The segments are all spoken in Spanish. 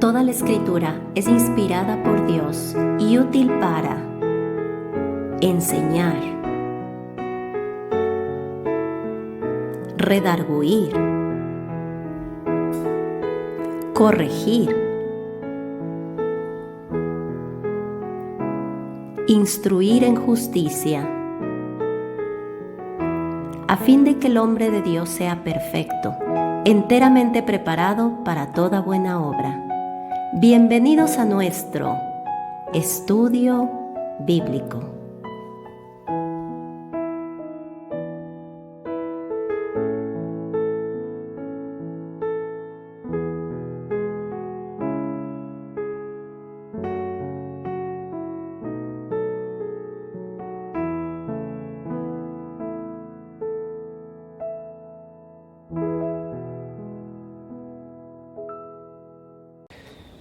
Toda la Escritura es inspirada por Dios y útil para enseñar, redarguir, corregir, instruir en justicia, a fin de que el hombre de Dios sea perfecto, enteramente preparado para toda buena obra. Bienvenidos a nuestro estudio bíblico.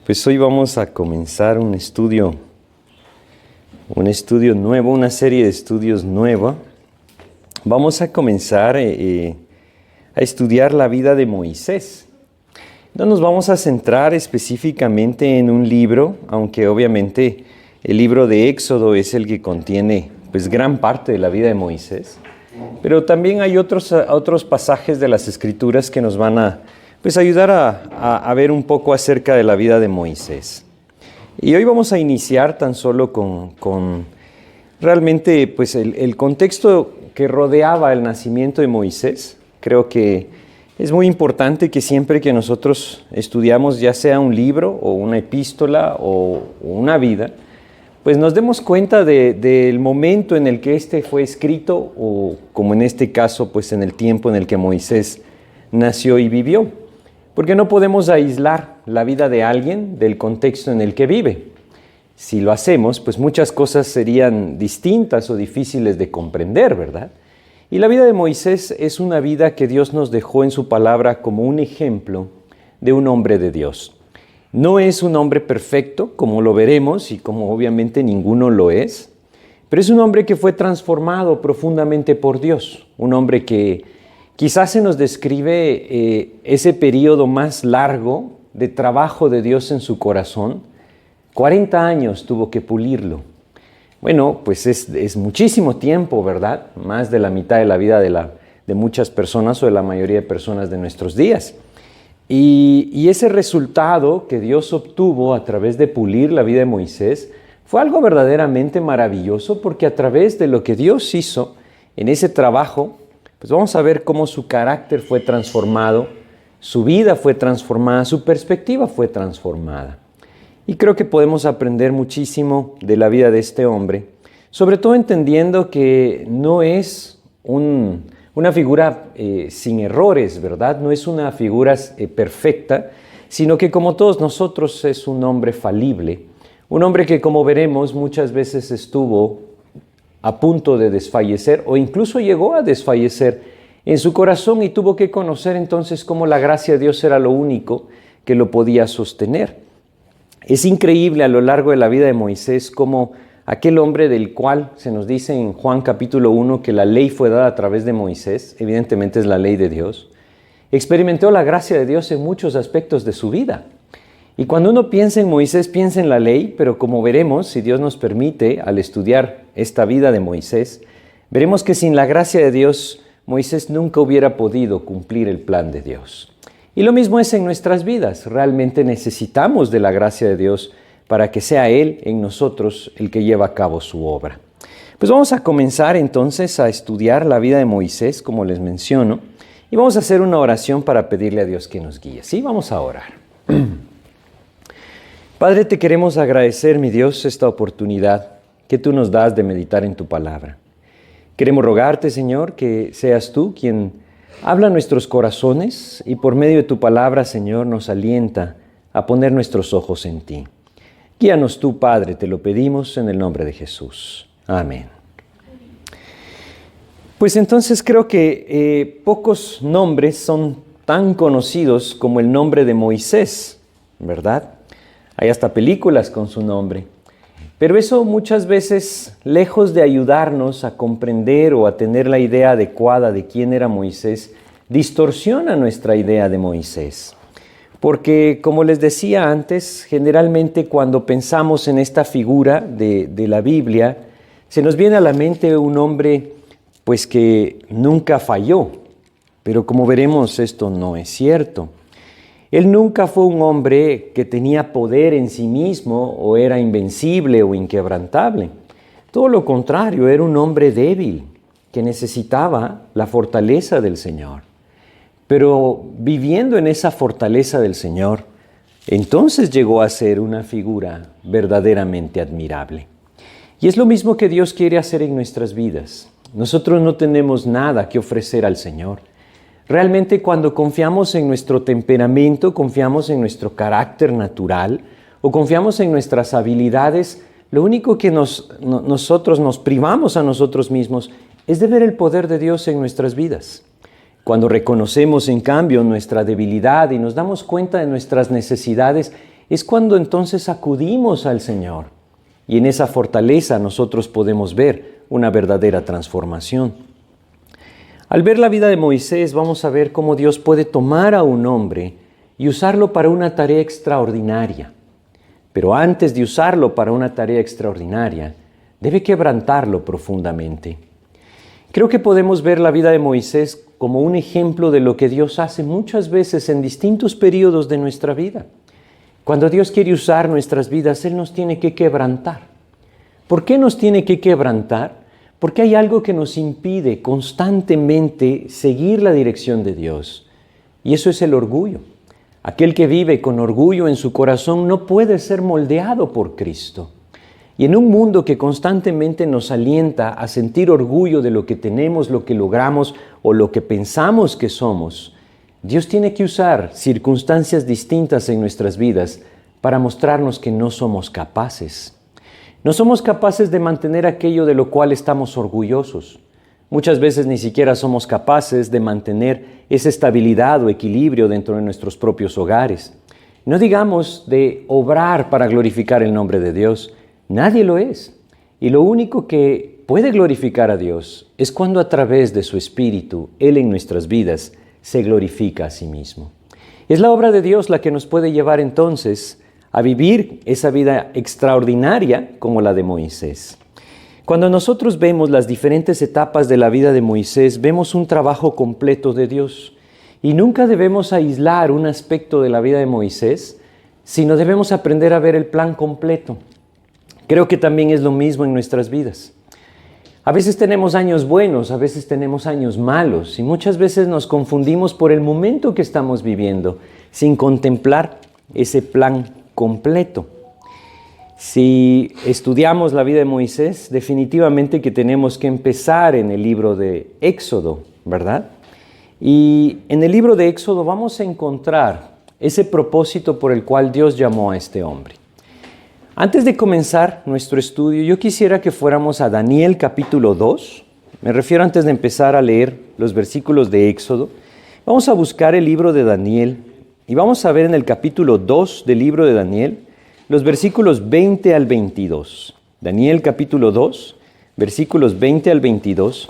Pues hoy vamos a comenzar un estudio nuevo, una serie de estudios nueva. Vamos a comenzar a estudiar la vida de Moisés. No nos vamos a centrar específicamente en un libro, aunque obviamente el libro de Éxodo es el que contiene pues gran parte de la vida de Moisés. Pero también hay otros pasajes de las Escrituras que nos van a ayudar a ver un poco acerca de la vida de Moisés. Y hoy vamos a iniciar tan solo con realmente pues el contexto que rodeaba el nacimiento de Moisés. Creo que es muy importante que siempre que nosotros estudiamos, ya sea un libro o una epístola o una vida, pues nos demos cuenta del momento en el que este fue escrito, o como en este caso, pues en el tiempo en el que Moisés nació y vivió. Porque no podemos aislar la vida de alguien del contexto en el que vive. Si lo hacemos, pues muchas cosas serían distintas o difíciles de comprender, ¿verdad? Y la vida de Moisés es una vida que Dios nos dejó en su palabra como un ejemplo de un hombre de Dios. No es un hombre perfecto, como lo veremos, y como obviamente ninguno lo es, pero es un hombre que fue transformado profundamente por Dios, un hombre que quizás se nos describe ese periodo más largo de trabajo de Dios en su corazón. 40 años tuvo que pulirlo. Bueno, pues es muchísimo tiempo, ¿verdad? Más de la mitad de la vida de muchas personas o de la mayoría de personas de nuestros días. Y ese resultado que Dios obtuvo a través de pulir la vida de Moisés fue algo verdaderamente maravilloso, porque a través de lo que Dios hizo en ese trabajo, pues vamos a ver cómo su carácter fue transformado, su vida fue transformada, su perspectiva fue transformada. Y creo que podemos aprender muchísimo de la vida de este hombre, sobre todo entendiendo que no es una figura sin errores, ¿verdad? No es una figura perfecta, sino que como todos nosotros es un hombre falible, un hombre que, como veremos, muchas veces estuvo a punto de desfallecer o incluso llegó a desfallecer en su corazón, y tuvo que conocer entonces cómo la gracia de Dios era lo único que lo podía sostener. Es increíble a lo largo de la vida de Moisés cómo aquel hombre del cual se nos dice en Juan capítulo 1 que la ley fue dada a través de Moisés, evidentemente es la ley de Dios, experimentó la gracia de Dios en muchos aspectos de su vida. Y cuando uno piensa en Moisés, piensa en la ley, pero como veremos, si Dios nos permite, al estudiar esta vida de Moisés, veremos que sin la gracia de Dios, Moisés nunca hubiera podido cumplir el plan de Dios. Y lo mismo es en nuestras vidas. Realmente necesitamos de la gracia de Dios para que sea Él en nosotros el que lleva a cabo su obra. Pues vamos a comenzar entonces a estudiar la vida de Moisés, como les menciono, y vamos a hacer una oración para pedirle a Dios que nos guíe. Sí, vamos a orar. Padre, te queremos agradecer, mi Dios, esta oportunidad que tú nos das de meditar en tu palabra. Queremos rogarte, Señor, que seas tú quien habla a nuestros corazones y por medio de tu palabra, Señor, nos alienta a poner nuestros ojos en ti. Guíanos tú, Padre, te lo pedimos en el nombre de Jesús. Amén. Pues entonces creo que pocos nombres son tan conocidos como el nombre de Moisés, ¿verdad? Hay hasta películas con su nombre. Pero eso muchas veces, lejos de ayudarnos a comprender o a tener la idea adecuada de quién era Moisés, distorsiona nuestra idea de Moisés. Porque, como les decía antes, generalmente cuando pensamos en esta figura de la Biblia, se nos viene a la mente un hombre pues que nunca falló, pero como veremos esto no es cierto. Él nunca fue un hombre que tenía poder en sí mismo o era invencible o inquebrantable. Todo lo contrario, era un hombre débil que necesitaba la fortaleza del Señor. Pero viviendo en esa fortaleza del Señor, entonces llegó a ser una figura verdaderamente admirable. Y es lo mismo que Dios quiere hacer en nuestras vidas. Nosotros no tenemos nada que ofrecer al Señor. Realmente cuando confiamos en nuestro temperamento, confiamos en nuestro carácter natural o confiamos en nuestras habilidades, lo único que nosotros nos privamos a nosotros mismos es de ver el poder de Dios en nuestras vidas. Cuando reconocemos en cambio nuestra debilidad y nos damos cuenta de nuestras necesidades, es cuando entonces acudimos al Señor. Y en esa fortaleza nosotros podemos ver una verdadera transformación. Al ver la vida de Moisés, vamos a ver cómo Dios puede tomar a un hombre y usarlo para una tarea extraordinaria. Pero antes de usarlo para una tarea extraordinaria, debe quebrantarlo profundamente. Creo que podemos ver la vida de Moisés como un ejemplo de lo que Dios hace muchas veces en distintos periodos de nuestra vida. Cuando Dios quiere usar nuestras vidas, Él nos tiene que quebrantar. ¿Por qué nos tiene que quebrantar? Porque hay algo que nos impide constantemente seguir la dirección de Dios. Y eso es el orgullo. Aquel que vive con orgullo en su corazón no puede ser moldeado por Cristo. Y en un mundo que constantemente nos alienta a sentir orgullo de lo que tenemos, lo que logramos o lo que pensamos que somos, Dios tiene que usar circunstancias distintas en nuestras vidas para mostrarnos que no somos capaces. No somos capaces de mantener aquello de lo cual estamos orgullosos. Muchas veces ni siquiera somos capaces de mantener esa estabilidad o equilibrio dentro de nuestros propios hogares. No digamos de obrar para glorificar el nombre de Dios. Nadie lo es. Y lo único que puede glorificar a Dios es cuando a través de su Espíritu, Él en nuestras vidas se glorifica a sí mismo. Es la obra de Dios la que nos puede llevar entonces a vivir esa vida extraordinaria como la de Moisés. Cuando nosotros vemos las diferentes etapas de la vida de Moisés, vemos un trabajo completo de Dios. Y nunca debemos aislar un aspecto de la vida de Moisés, sino debemos aprender a ver el plan completo. Creo que también es lo mismo en nuestras vidas. A veces tenemos años buenos, a veces tenemos años malos y muchas veces nos confundimos por el momento que estamos viviendo sin contemplar ese plan completo. Si estudiamos la vida de Moisés, definitivamente que tenemos que empezar en el libro de Éxodo, ¿verdad? Y en el libro de Éxodo vamos a encontrar ese propósito por el cual Dios llamó a este hombre. Antes de comenzar nuestro estudio, yo quisiera que fuéramos a Daniel capítulo 2. Me refiero antes de empezar a leer los versículos de Éxodo. Vamos a buscar el libro de Daniel y vamos a ver en el capítulo 2 del libro de Daniel los versículos 20 al 22. Daniel capítulo 2, versículos 20 al 22,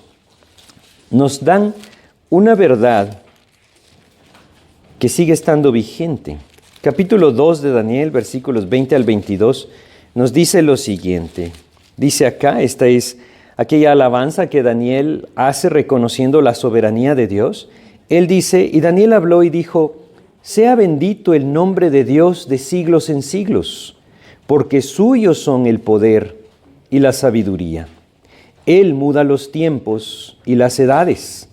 nos dan una verdad que sigue estando vigente. Capítulo 2 de Daniel, versículos 20 al 22, nos dice lo siguiente. Dice acá, esta es aquella alabanza que Daniel hace reconociendo la soberanía de Dios. Él dice, y Daniel habló y dijo, sea bendito el nombre de Dios de siglos en siglos, porque suyos son el poder y la sabiduría. Él muda los tiempos y las edades,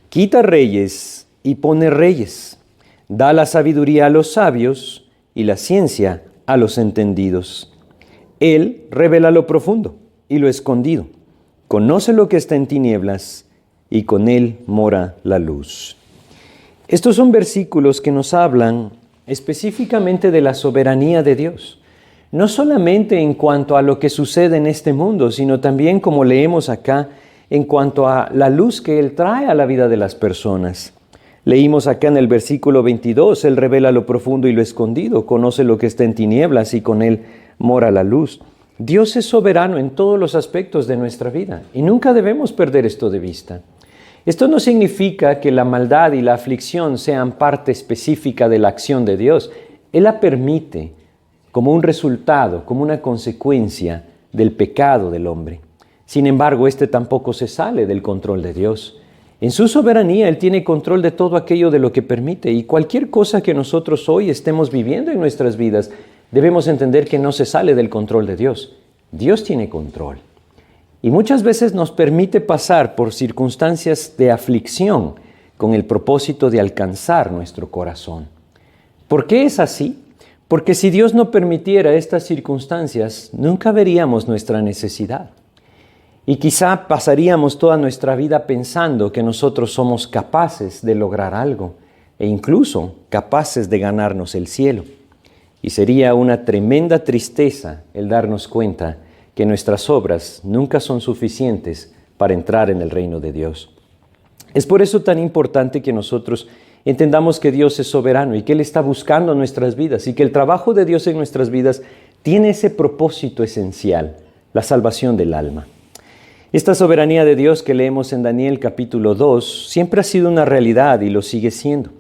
quita reyes y pone reyes, da la sabiduría a los sabios y la ciencia a los entendidos. Él revela lo profundo y lo escondido, conoce lo que está en tinieblas y con él mora la luz. Estos son versículos que nos hablan específicamente de la soberanía de Dios. No solamente en cuanto a lo que sucede en este mundo, sino también, como leemos acá, en cuanto a la luz que Él trae a la vida de las personas. Leímos acá en el versículo 22, Él revela lo profundo y lo escondido, conoce lo que está en tinieblas y con Él mora la luz. Dios es soberano en todos los aspectos de nuestra vida y nunca debemos perder esto de vista. Esto no significa que la maldad y la aflicción sean parte específica de la acción de Dios. Él la permite como un resultado, como una consecuencia del pecado del hombre. Sin embargo, este tampoco se sale del control de Dios. En su soberanía, Él tiene control de todo aquello de lo que permite, y cualquier cosa que nosotros hoy estemos viviendo en nuestras vidas, debemos entender que no se sale del control de Dios. Dios tiene control. Y muchas veces nos permite pasar por circunstancias de aflicción con el propósito de alcanzar nuestro corazón. ¿Por qué es así? Porque si Dios no permitiera estas circunstancias, nunca veríamos nuestra necesidad. Y quizá pasaríamos toda nuestra vida pensando que nosotros somos capaces de lograr algo e incluso capaces de ganarnos el cielo. Y sería una tremenda tristeza el darnos cuenta que nuestras obras nunca son suficientes para entrar en el reino de Dios. Es por eso tan importante que nosotros entendamos que Dios es soberano y que Él está buscando nuestras vidas y que el trabajo de Dios en nuestras vidas tiene ese propósito esencial, la salvación del alma. Esta soberanía de Dios que leemos en Daniel capítulo 2 siempre ha sido una realidad y lo sigue siendo.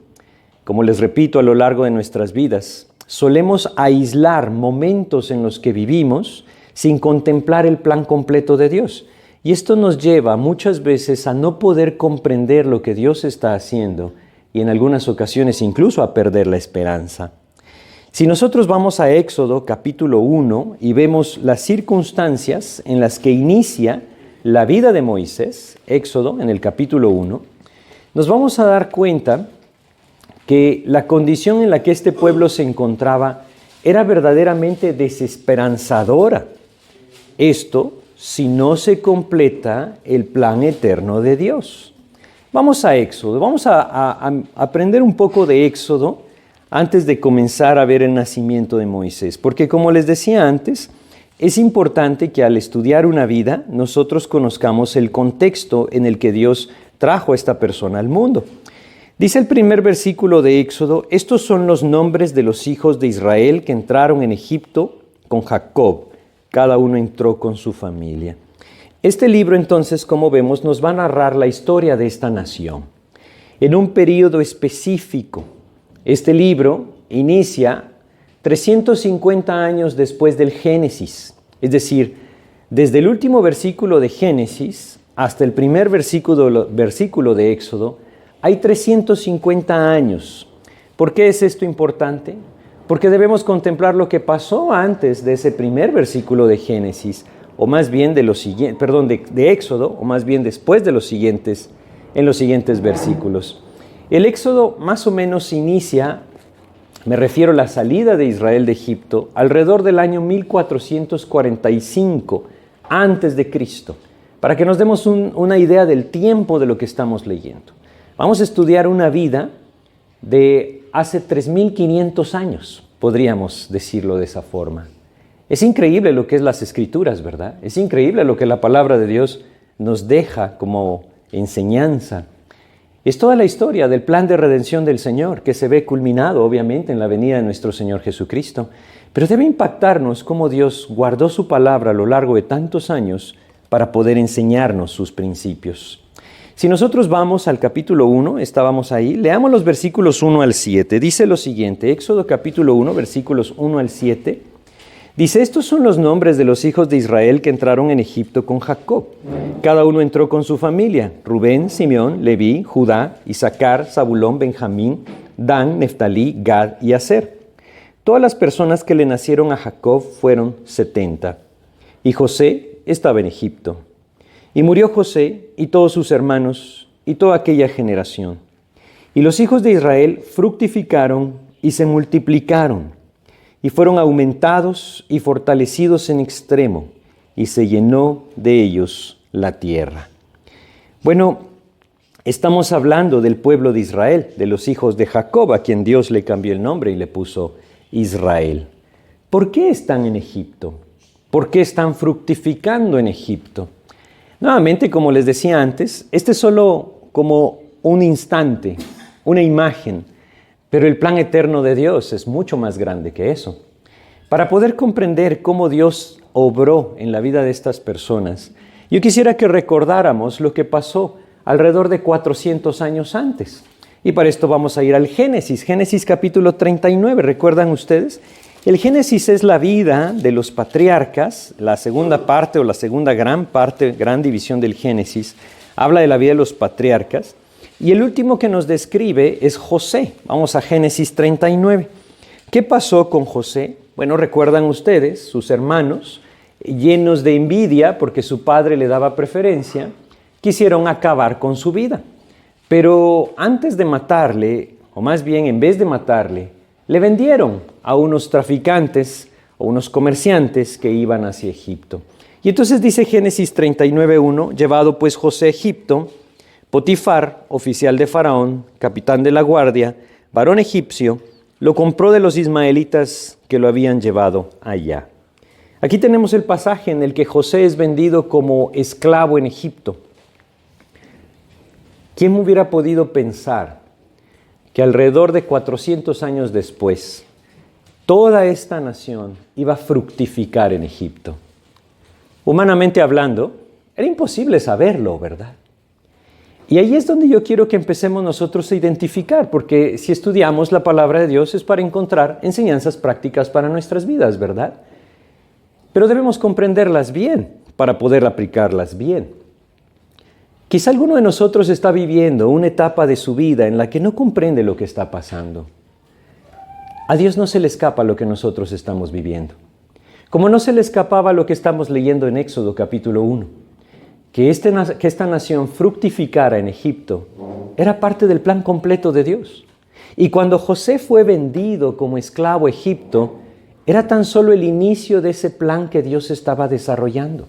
Como les repito, a lo largo de nuestras vidas, solemos aislar momentos en los que vivimos sin contemplar el plan completo de Dios. Y esto nos lleva muchas veces a no poder comprender lo que Dios está haciendo y en algunas ocasiones incluso a perder la esperanza. Si nosotros vamos a Éxodo capítulo 1 y vemos las circunstancias en las que inicia la vida de Moisés, Éxodo en el capítulo 1, nos vamos a dar cuenta que la condición en la que este pueblo se encontraba era verdaderamente desesperanzadora. Esto si no se completa el plan eterno de Dios. Vamos a Éxodo, vamos a aprender un poco de Éxodo antes de comenzar a ver el nacimiento de Moisés, porque como les decía antes, es importante que al estudiar una vida nosotros conozcamos el contexto en el que Dios trajo a esta persona al mundo. Dice el primer versículo de Éxodo: estos son los nombres de los hijos de Israel que entraron en Egipto con Jacob. Cada uno entró con su familia. Este libro entonces, como vemos, nos va a narrar la historia de esta nación en un periodo específico. Este libro inicia 350 años después del Génesis, es decir, desde el último versículo de Génesis hasta el primer versículo de Éxodo, hay 350 años. ¿Por qué es esto importante? Porque debemos contemplar lo que pasó antes de ese primer versículo de Génesis, o más bien de Éxodo, o más bien después de en los siguientes versículos. El Éxodo más o menos inicia, me refiero a la salida de Israel de Egipto, alrededor del año 1445 antes de Cristo, para que nos demos una idea del tiempo de lo que estamos leyendo. Vamos a estudiar una vida de hace 3.500 años, podríamos decirlo de esa forma. Es increíble lo que es las Escrituras, ¿verdad? Es increíble lo que la palabra de Dios nos deja como enseñanza. Es toda la historia del plan de redención del Señor, que se ve culminado obviamente en la venida de nuestro Señor Jesucristo. Pero debe impactarnos cómo Dios guardó su palabra a lo largo de tantos años para poder enseñarnos sus principios. Si nosotros vamos al capítulo 1, estábamos ahí, leamos los versículos 1 al 7. Dice lo siguiente, Éxodo capítulo 1, versículos 1 al 7. Dice: estos son los nombres de los hijos de Israel que entraron en Egipto con Jacob. Cada uno entró con su familia: Rubén, Simeón, Leví, Judá, Isaacar, Zabulón, Benjamín, Dan, Neftalí, Gad y Aser. Todas las personas que le nacieron a Jacob fueron 70. Y José estaba en Egipto. Y murió José y todos sus hermanos y toda aquella generación. Y los hijos de Israel fructificaron y se multiplicaron, y fueron aumentados y fortalecidos en extremo, y se llenó de ellos la tierra. Bueno, estamos hablando del pueblo de Israel, de los hijos de Jacob, a quien Dios le cambió el nombre y le puso Israel. ¿Por qué están en Egipto? ¿Por qué están fructificando en Egipto? Nuevamente, como les decía antes, este es solo como un instante, una imagen, pero el plan eterno de Dios es mucho más grande que eso. Para poder comprender cómo Dios obró en la vida de estas personas, yo quisiera que recordáramos lo que pasó alrededor de 400 años antes. Y para esto vamos a ir al Génesis, Génesis capítulo 39, ¿recuerdan ustedes? El Génesis es la vida de los patriarcas, la segunda parte o la segunda gran parte, gran división del Génesis, habla de la vida de los patriarcas. Y el último que nos describe es José. Vamos a Génesis 39. ¿Qué pasó con José? Bueno, recuerdan ustedes, sus hermanos, llenos de envidia porque su padre le daba preferencia, quisieron acabar con su vida. Pero antes de matarle, o más bien en vez de matarle, le vendieron a unos traficantes o unos comerciantes que iban hacia Egipto. Y entonces dice Génesis 39:1, llevado pues José a Egipto, Potifar, oficial de Faraón, capitán de la guardia, varón egipcio, lo compró de los ismaelitas que lo habían llevado allá. Aquí tenemos el pasaje en el que José es vendido como esclavo en Egipto. ¿Quién hubiera podido pensar que alrededor de 400 años después, toda esta nación iba a fructificar en Egipto? Humanamente hablando, era imposible saberlo, ¿verdad? Y ahí es donde yo quiero que empecemos nosotros a identificar, porque si estudiamos la palabra de Dios es para encontrar enseñanzas prácticas para nuestras vidas, ¿verdad? Pero debemos comprenderlas bien para poder aplicarlas bien. Quizá alguno de nosotros está viviendo una etapa de su vida en la que no comprende lo que está pasando. A Dios no se le escapa lo que nosotros estamos viviendo. Como no se le escapaba lo que estamos leyendo en Éxodo capítulo 1. Que esta nación fructificara en Egipto era parte del plan completo de Dios. Y cuando José fue vendido como esclavo a Egipto, era tan solo el inicio de ese plan que Dios estaba desarrollando.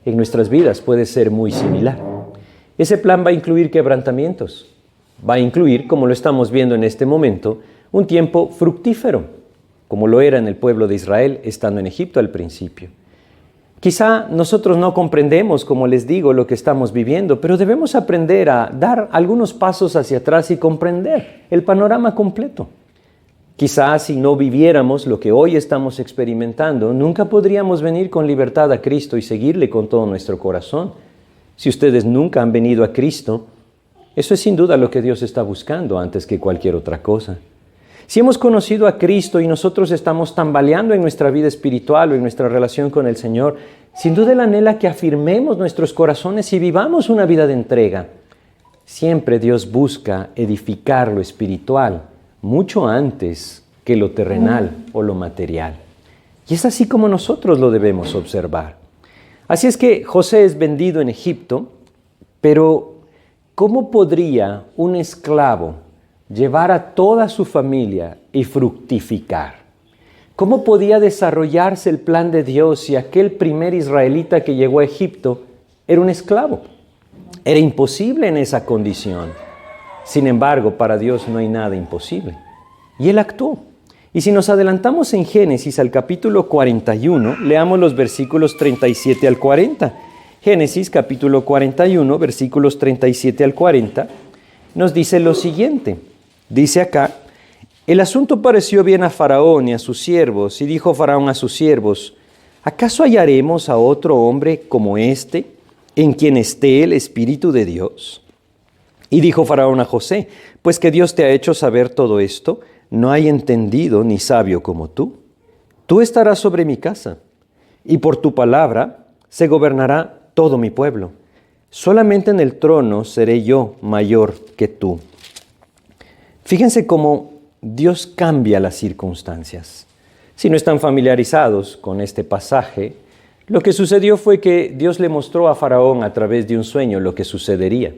En nuestras vidas puede ser muy similar. Ese plan va a incluir quebrantamientos, va a incluir, como lo estamos viendo en este momento, un tiempo fructífero, como lo era en el pueblo de Israel estando en Egipto al principio. Quizá nosotros no comprendemos, como les digo, lo que estamos viviendo, pero debemos aprender a dar algunos pasos hacia atrás y comprender el panorama completo. Quizá si no viviéramos lo que hoy estamos experimentando, nunca podríamos venir con libertad a Cristo y seguirle con todo nuestro corazón. Si ustedes nunca han venido a Cristo, eso es sin duda lo que Dios está buscando antes que cualquier otra cosa. Si hemos conocido a Cristo y nosotros estamos tambaleando en nuestra vida espiritual o en nuestra relación con el Señor, sin duda Él anhela que afirmemos nuestros corazones y vivamos una vida de entrega. Siempre Dios busca edificar lo espiritual mucho antes que lo terrenal o lo material. Y es así como nosotros lo debemos observar. Así es que José es vendido en Egipto, pero ¿cómo podría un esclavo llevar a toda su familia y fructificar? ¿Cómo podía desarrollarse el plan de Dios si aquel primer israelita que llegó a Egipto era un esclavo? Era imposible en esa condición. Sin embargo, para Dios no hay nada imposible. Y Él actuó. Y si nos adelantamos en Génesis al capítulo 41, leamos los versículos 37 al 40. Génesis capítulo 41, versículos 37 al 40, nos dice lo siguiente. Dice acá, el asunto pareció bien a Faraón y a sus siervos, y dijo Faraón a sus siervos, ¿acaso hallaremos a otro hombre como este, en quien esté el Espíritu de Dios? Y dijo Faraón a José, pues que Dios te ha hecho saber todo esto, no hay entendido ni sabio como tú. Tú estarás sobre mi casa, y por tu palabra se gobernará todo mi pueblo. Solamente en el trono seré yo mayor que tú. Fíjense cómo Dios cambia las circunstancias. Si no están familiarizados con este pasaje, lo que sucedió fue que Dios le mostró a Faraón a través de un sueño lo que sucedería.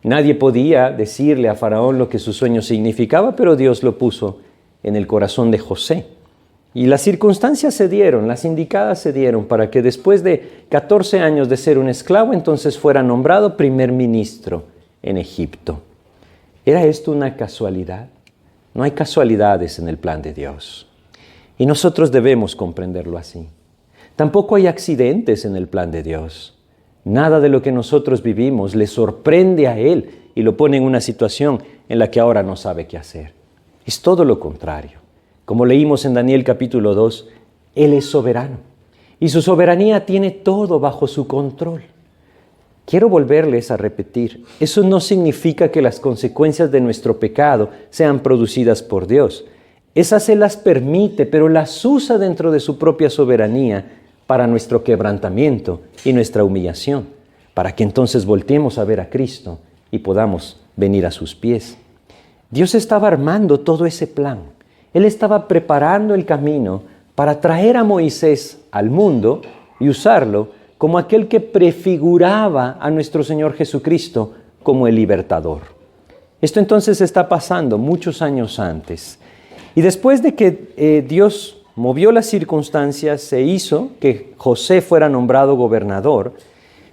Nadie podía decirle a Faraón lo que su sueño significaba, pero Dios lo puso en el corazón de José. Y las circunstancias se dieron, las indicadas se dieron para que después de 14 años de ser un esclavo, entonces fuera nombrado primer ministro en Egipto. ¿Era esto una casualidad? No hay casualidades en el plan de Dios. Y nosotros debemos comprenderlo así. Tampoco hay accidentes en el plan de Dios. Nada de lo que nosotros vivimos le sorprende a Él y lo pone en una situación en la que ahora no sabe qué hacer. Es todo lo contrario. Como leímos en Daniel capítulo 2, Él es soberano y su soberanía tiene todo bajo su control. Quiero volverles a repetir, eso no significa que las consecuencias de nuestro pecado sean producidas por Dios. Esas se las permite, pero las usa dentro de su propia soberanía para nuestro quebrantamiento y nuestra humillación, para que entonces volteemos a ver a Cristo y podamos venir a sus pies. Dios estaba armando todo ese plan. Él estaba preparando el camino para traer a Moisés al mundo y usarlo como aquel que prefiguraba a nuestro Señor Jesucristo como el libertador. Esto entonces está pasando muchos años antes. Y después de que Dios movió las circunstancias, se hizo que José fuera nombrado gobernador,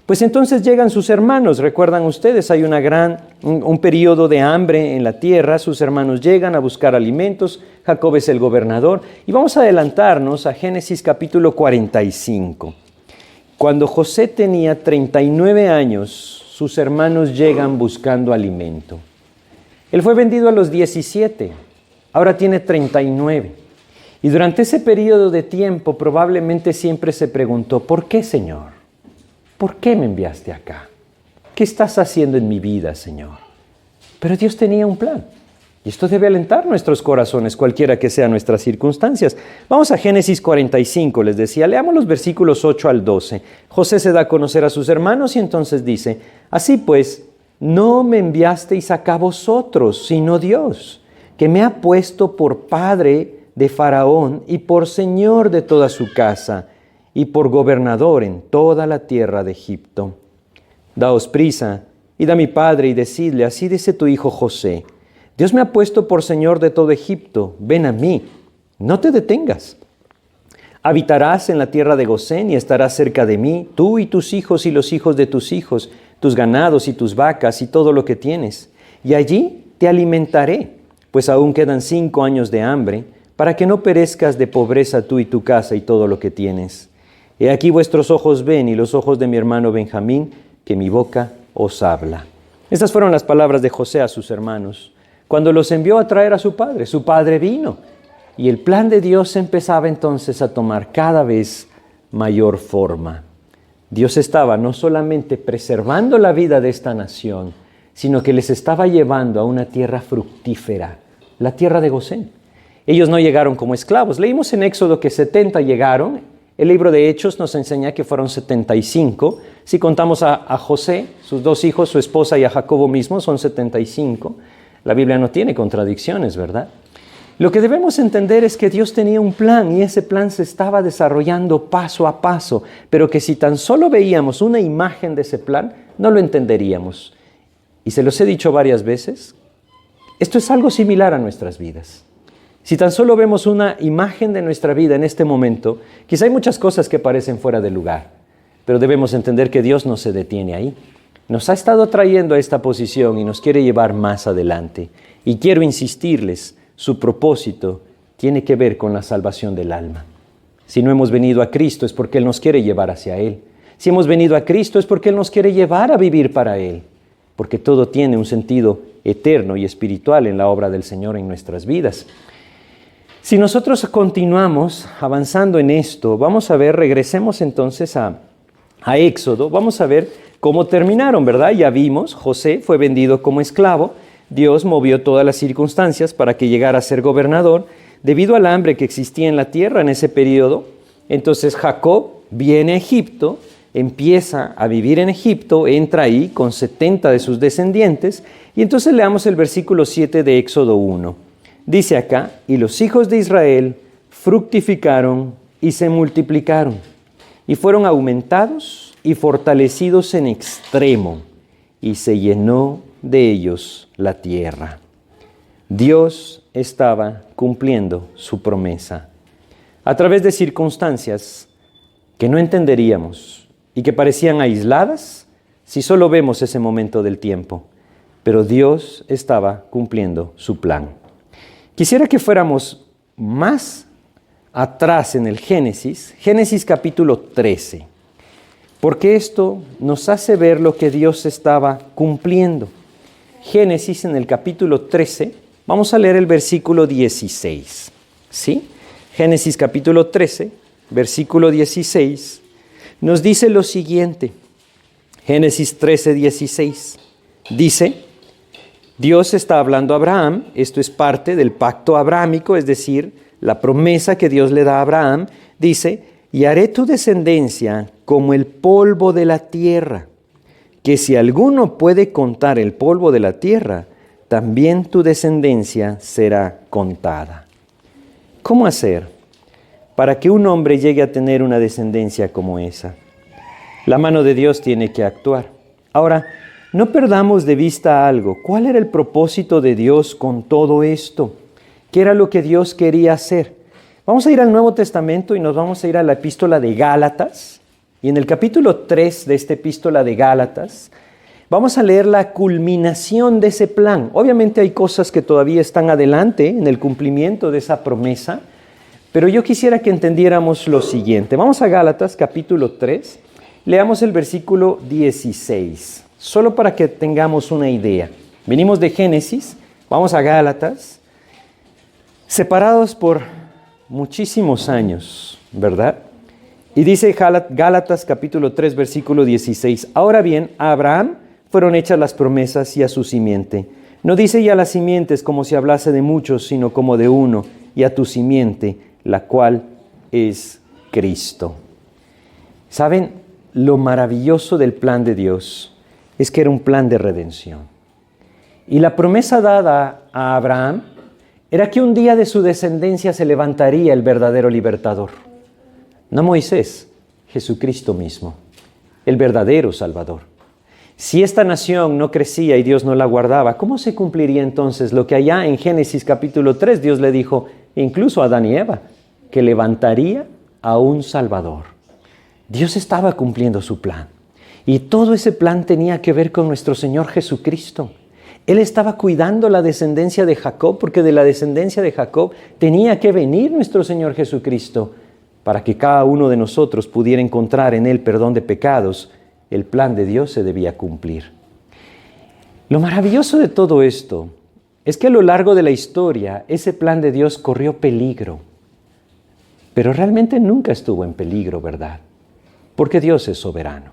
pues entonces llegan sus hermanos. Recuerdan ustedes, hay un periodo de hambre en la tierra, sus hermanos llegan a buscar alimentos, Jacob es el gobernador. Y vamos a adelantarnos a Génesis capítulo 45. Cuando José tenía 39 años, sus hermanos llegan buscando alimento. Él fue vendido a los 17, ahora tiene 39. Y durante ese periodo de tiempo probablemente siempre se preguntó, ¿por qué, Señor? ¿Por qué me enviaste acá? ¿Qué estás haciendo en mi vida, Señor? Pero Dios tenía un plan. Y esto debe alentar nuestros corazones, cualquiera que sean nuestras circunstancias. Vamos a Génesis 45, les decía, leamos los versículos 8 al 12. José se da a conocer a sus hermanos y entonces dice, así pues, no me enviasteis acá vosotros, sino Dios, que me ha puesto por padre de Faraón y por señor de toda su casa y por gobernador en toda la tierra de Egipto. Daos prisa, id a mi padre y decidle, así dice tu hijo José, Dios me ha puesto por señor de todo Egipto, ven a mí, no te detengas. Habitarás en la tierra de Gosén y estarás cerca de mí, tú y tus hijos y los hijos de tus hijos, tus ganados y tus vacas y todo lo que tienes. Y allí te alimentaré, pues aún quedan 5 años de hambre, para que no perezcas de pobreza tú y tu casa y todo lo que tienes. He aquí vuestros ojos ven y los ojos de mi hermano Benjamín, que mi boca os habla. Estas fueron las palabras de José a sus hermanos. Cuando los envió a traer a su padre vino. Y el plan de Dios empezaba entonces a tomar cada vez mayor forma. Dios estaba no solamente preservando la vida de esta nación, sino que les estaba llevando a una tierra fructífera, la tierra de Gosén. Ellos no llegaron como esclavos. Leímos en Éxodo que 70 llegaron. El libro de Hechos nos enseña que fueron 75. Si contamos a José, sus 2 hijos, su esposa y a Jacobo mismo, son 75. La Biblia no tiene contradicciones, ¿verdad? Lo que debemos entender es que Dios tenía un plan y ese plan se estaba desarrollando paso a paso, pero que si tan solo veíamos una imagen de ese plan, no lo entenderíamos. Y se los he dicho varias veces, esto es algo similar a nuestras vidas. Si tan solo vemos una imagen de nuestra vida en este momento, quizá hay muchas cosas que parecen fuera de lugar, pero debemos entender que Dios no se detiene ahí. Nos ha estado trayendo a esta posición y nos quiere llevar más adelante. Y quiero insistirles, su propósito tiene que ver con la salvación del alma. Si no hemos venido a Cristo es porque Él nos quiere llevar hacia Él. Si hemos venido a Cristo es porque Él nos quiere llevar a vivir para Él. Porque todo tiene un sentido eterno y espiritual en la obra del Señor en nuestras vidas. Si nosotros continuamos avanzando en esto, vamos a ver, regresemos entonces a Éxodo, vamos a ver cómo terminaron, ¿verdad? Ya vimos, José fue vendido como esclavo, Dios movió todas las circunstancias para que llegara a ser gobernador, debido al hambre que existía en la tierra en ese periodo. Entonces Jacob viene a Egipto, empieza a vivir en Egipto, entra ahí con 70 de sus descendientes, y entonces leamos el versículo 7 de Éxodo 1. Dice acá, y los hijos de Israel fructificaron y se multiplicaron, y fueron aumentados y fortalecidos en extremo, y se llenó de ellos la tierra. Dios estaba cumpliendo su promesa. A través de circunstancias que no entenderíamos y que parecían aisladas si solo vemos ese momento del tiempo, pero Dios estaba cumpliendo su plan. Quisiera que fuéramos más atrás en el Génesis capítulo 13, porque esto nos hace ver lo que Dios estaba cumpliendo. Génesis en el capítulo 13, vamos a leer el versículo 16, ¿sí? Génesis capítulo 13, versículo 16, nos dice lo siguiente: Génesis 13:16. Dice, Dios está hablando a Abraham, esto es parte del pacto abrámico, es decir, la promesa que Dios le da a Abraham, dice, y haré tu descendencia como el polvo de la tierra, que si alguno puede contar el polvo de la tierra, también tu descendencia será contada. ¿Cómo hacer para que un hombre llegue a tener una descendencia como esa? La mano de Dios tiene que actuar. Ahora, no perdamos de vista algo. ¿Cuál era el propósito de Dios con todo esto? ¿Qué era lo que Dios quería hacer? Vamos a ir al Nuevo Testamento y nos vamos a ir a la epístola de Gálatas. Y en el capítulo 3 de esta epístola de Gálatas, vamos a leer la culminación de ese plan. Obviamente hay cosas que todavía están adelante en el cumplimiento de esa promesa, pero yo quisiera que entendiéramos lo siguiente. Vamos a Gálatas, capítulo 3, leamos el versículo 16. Solo para que tengamos una idea. Venimos de Génesis, vamos a Gálatas, separados por muchísimos años, ¿verdad? Y dice Gálatas capítulo 3, versículo 16. Ahora bien, a Abraham fueron hechas las promesas y a su simiente. No dice ya las simientes como si hablase de muchos, sino como de uno, y a tu simiente, la cual es Cristo. ¿Saben? Lo maravilloso del plan de Dios es que era un plan de redención. Y la promesa dada a Abraham era que un día de su descendencia se levantaría el verdadero libertador. No Moisés, Jesucristo mismo, el verdadero Salvador. Si esta nación no crecía y Dios no la guardaba, ¿cómo se cumpliría entonces lo que allá en Génesis capítulo 3 Dios le dijo, incluso a Adán y Eva, que levantaría a un Salvador? Dios estaba cumpliendo su plan. Y todo ese plan tenía que ver con nuestro Señor Jesucristo. Él estaba cuidando la descendencia de Jacob, porque de la descendencia de Jacob tenía que venir nuestro Señor Jesucristo, para que cada uno de nosotros pudiera encontrar en Él perdón de pecados. El plan de Dios se debía cumplir. Lo maravilloso de todo esto es que a lo largo de la historia, ese plan de Dios corrió peligro. Pero realmente nunca estuvo en peligro, ¿verdad? Porque Dios es soberano.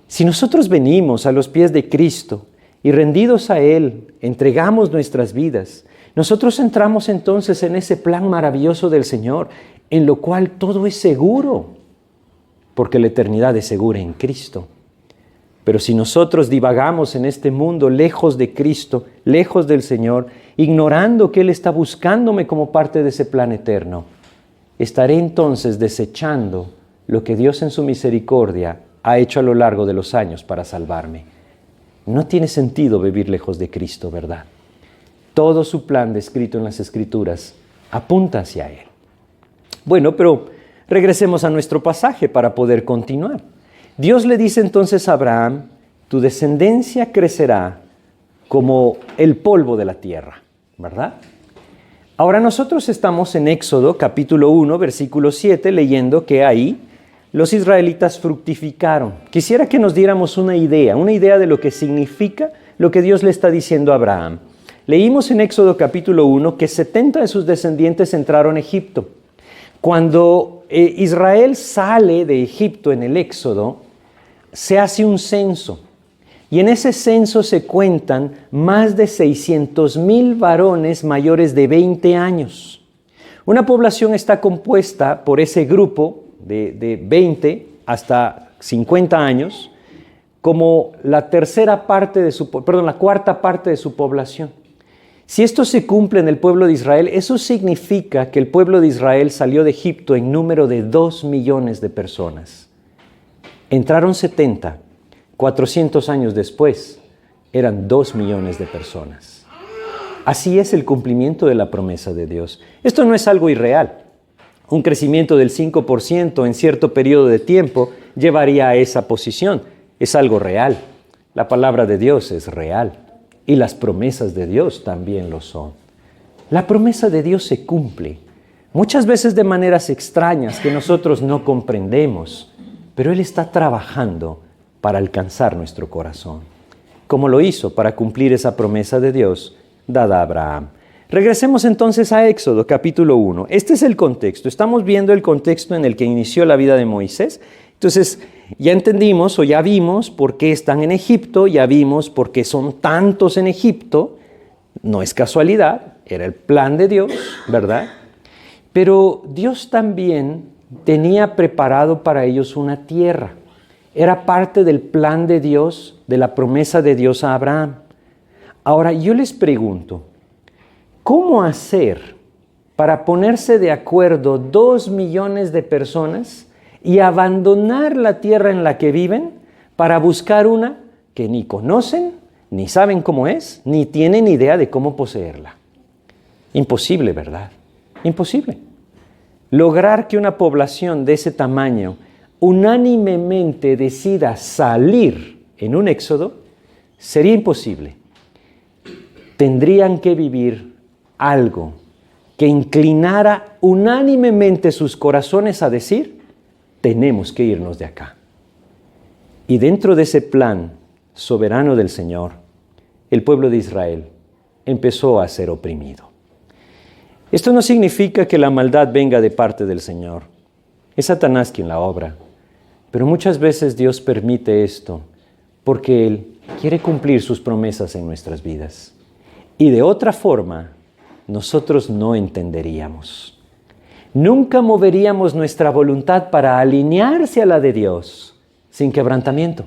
Si nosotros venimos a los pies de Cristo y rendidos a Él, entregamos nuestras vidas, nosotros entramos entonces en ese plan maravilloso del Señor, en lo cual todo es seguro, porque la eternidad es segura en Cristo. Pero si nosotros divagamos en este mundo lejos de Cristo, lejos del Señor, ignorando que Él está buscándome como parte de ese plan eterno, estaré entonces desechando lo que Dios en su misericordia ha hecho a lo largo de los años para salvarme. No tiene sentido vivir lejos de Cristo, ¿verdad? Todo su plan descrito en las Escrituras apunta hacia Él. Bueno, pero regresemos a nuestro pasaje para poder continuar. Dios le dice entonces a Abraham, tu descendencia crecerá como el polvo de la tierra, ¿verdad? Ahora nosotros estamos en Éxodo capítulo 1, versículo 7, leyendo que ahí los israelitas fructificaron. Quisiera que nos diéramos una idea de lo que significa lo que Dios le está diciendo a Abraham. Leímos en Éxodo capítulo 1 que 70 de sus descendientes entraron a Egipto. Cuando Israel sale de Egipto en el Éxodo, se hace un censo. Y en ese censo se cuentan más de 600,000 varones mayores de 20 años. Una población está compuesta por ese grupo de 20 hasta 50 años como la cuarta parte de su población. Si esto se cumple en el pueblo de Israel, eso significa que el pueblo de Israel salió de Egipto en número de 2 millones de personas. Entraron 70, 400 años después, eran 2 millones de personas. Así es el cumplimiento de la promesa de Dios. Esto no es algo irreal. Un crecimiento del 5% en cierto periodo de tiempo llevaría a esa posición. Es algo real. La palabra de Dios es real. Y las promesas de Dios también lo son. La promesa de Dios se cumple, muchas veces de maneras extrañas que nosotros no comprendemos, pero Él está trabajando para alcanzar nuestro corazón, como lo hizo para cumplir esa promesa de Dios dada a Abraham. Regresemos entonces a Éxodo capítulo 1. Este es el contexto. Estamos viendo el contexto en el que inició la vida de Moisés. Entonces, Ya entendimos o ya vimos por qué están en Egipto, ya vimos por qué son tantos en Egipto. No es casualidad, era el plan de Dios, ¿verdad? Pero Dios también tenía preparado para ellos una tierra. Era parte del plan de Dios, de la promesa de Dios a Abraham. Ahora, yo les pregunto, ¿cómo hacer para ponerse de acuerdo 2 millones de personas y abandonar la tierra en la que viven para buscar una que ni conocen, ni saben cómo es, ni tienen idea de cómo poseerla? Imposible, ¿verdad? Imposible. Lograr que una población de ese tamaño unánimemente decida salir en un éxodo sería imposible. Tendrían que vivir algo que inclinara unánimemente sus corazones a decir: tenemos que irnos de acá. Y dentro de ese plan soberano del Señor, el pueblo de Israel empezó a ser oprimido. Esto no significa que la maldad venga de parte del Señor. Es Satanás quien la obra. Pero muchas veces Dios permite esto porque Él quiere cumplir sus promesas en nuestras vidas. Y de otra forma, nosotros no entenderíamos. Nunca moveríamos nuestra voluntad para alinearse a la de Dios sin quebrantamiento.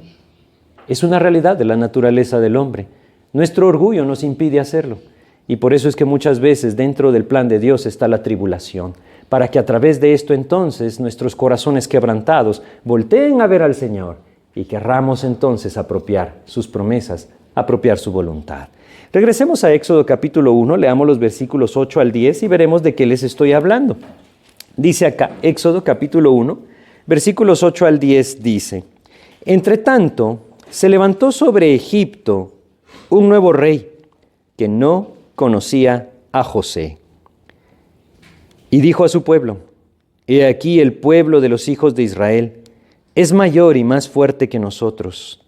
Es una realidad de la naturaleza del hombre. Nuestro orgullo nos impide hacerlo. Y por eso es que muchas veces dentro del plan de Dios está la tribulación, para que a través de esto entonces nuestros corazones quebrantados volteen a ver al Señor y querramos entonces apropiar sus promesas, apropiar su voluntad. Regresemos a Éxodo capítulo 1, leamos los versículos 8 al 10 y veremos de qué les estoy hablando. Dice acá, Éxodo capítulo 1, versículos 8 al 10 dice: Entre tanto, se levantó sobre Egipto un nuevo rey que no conocía a José. Y dijo a su pueblo: He aquí el pueblo de los hijos de Israel es mayor y más fuerte que nosotros.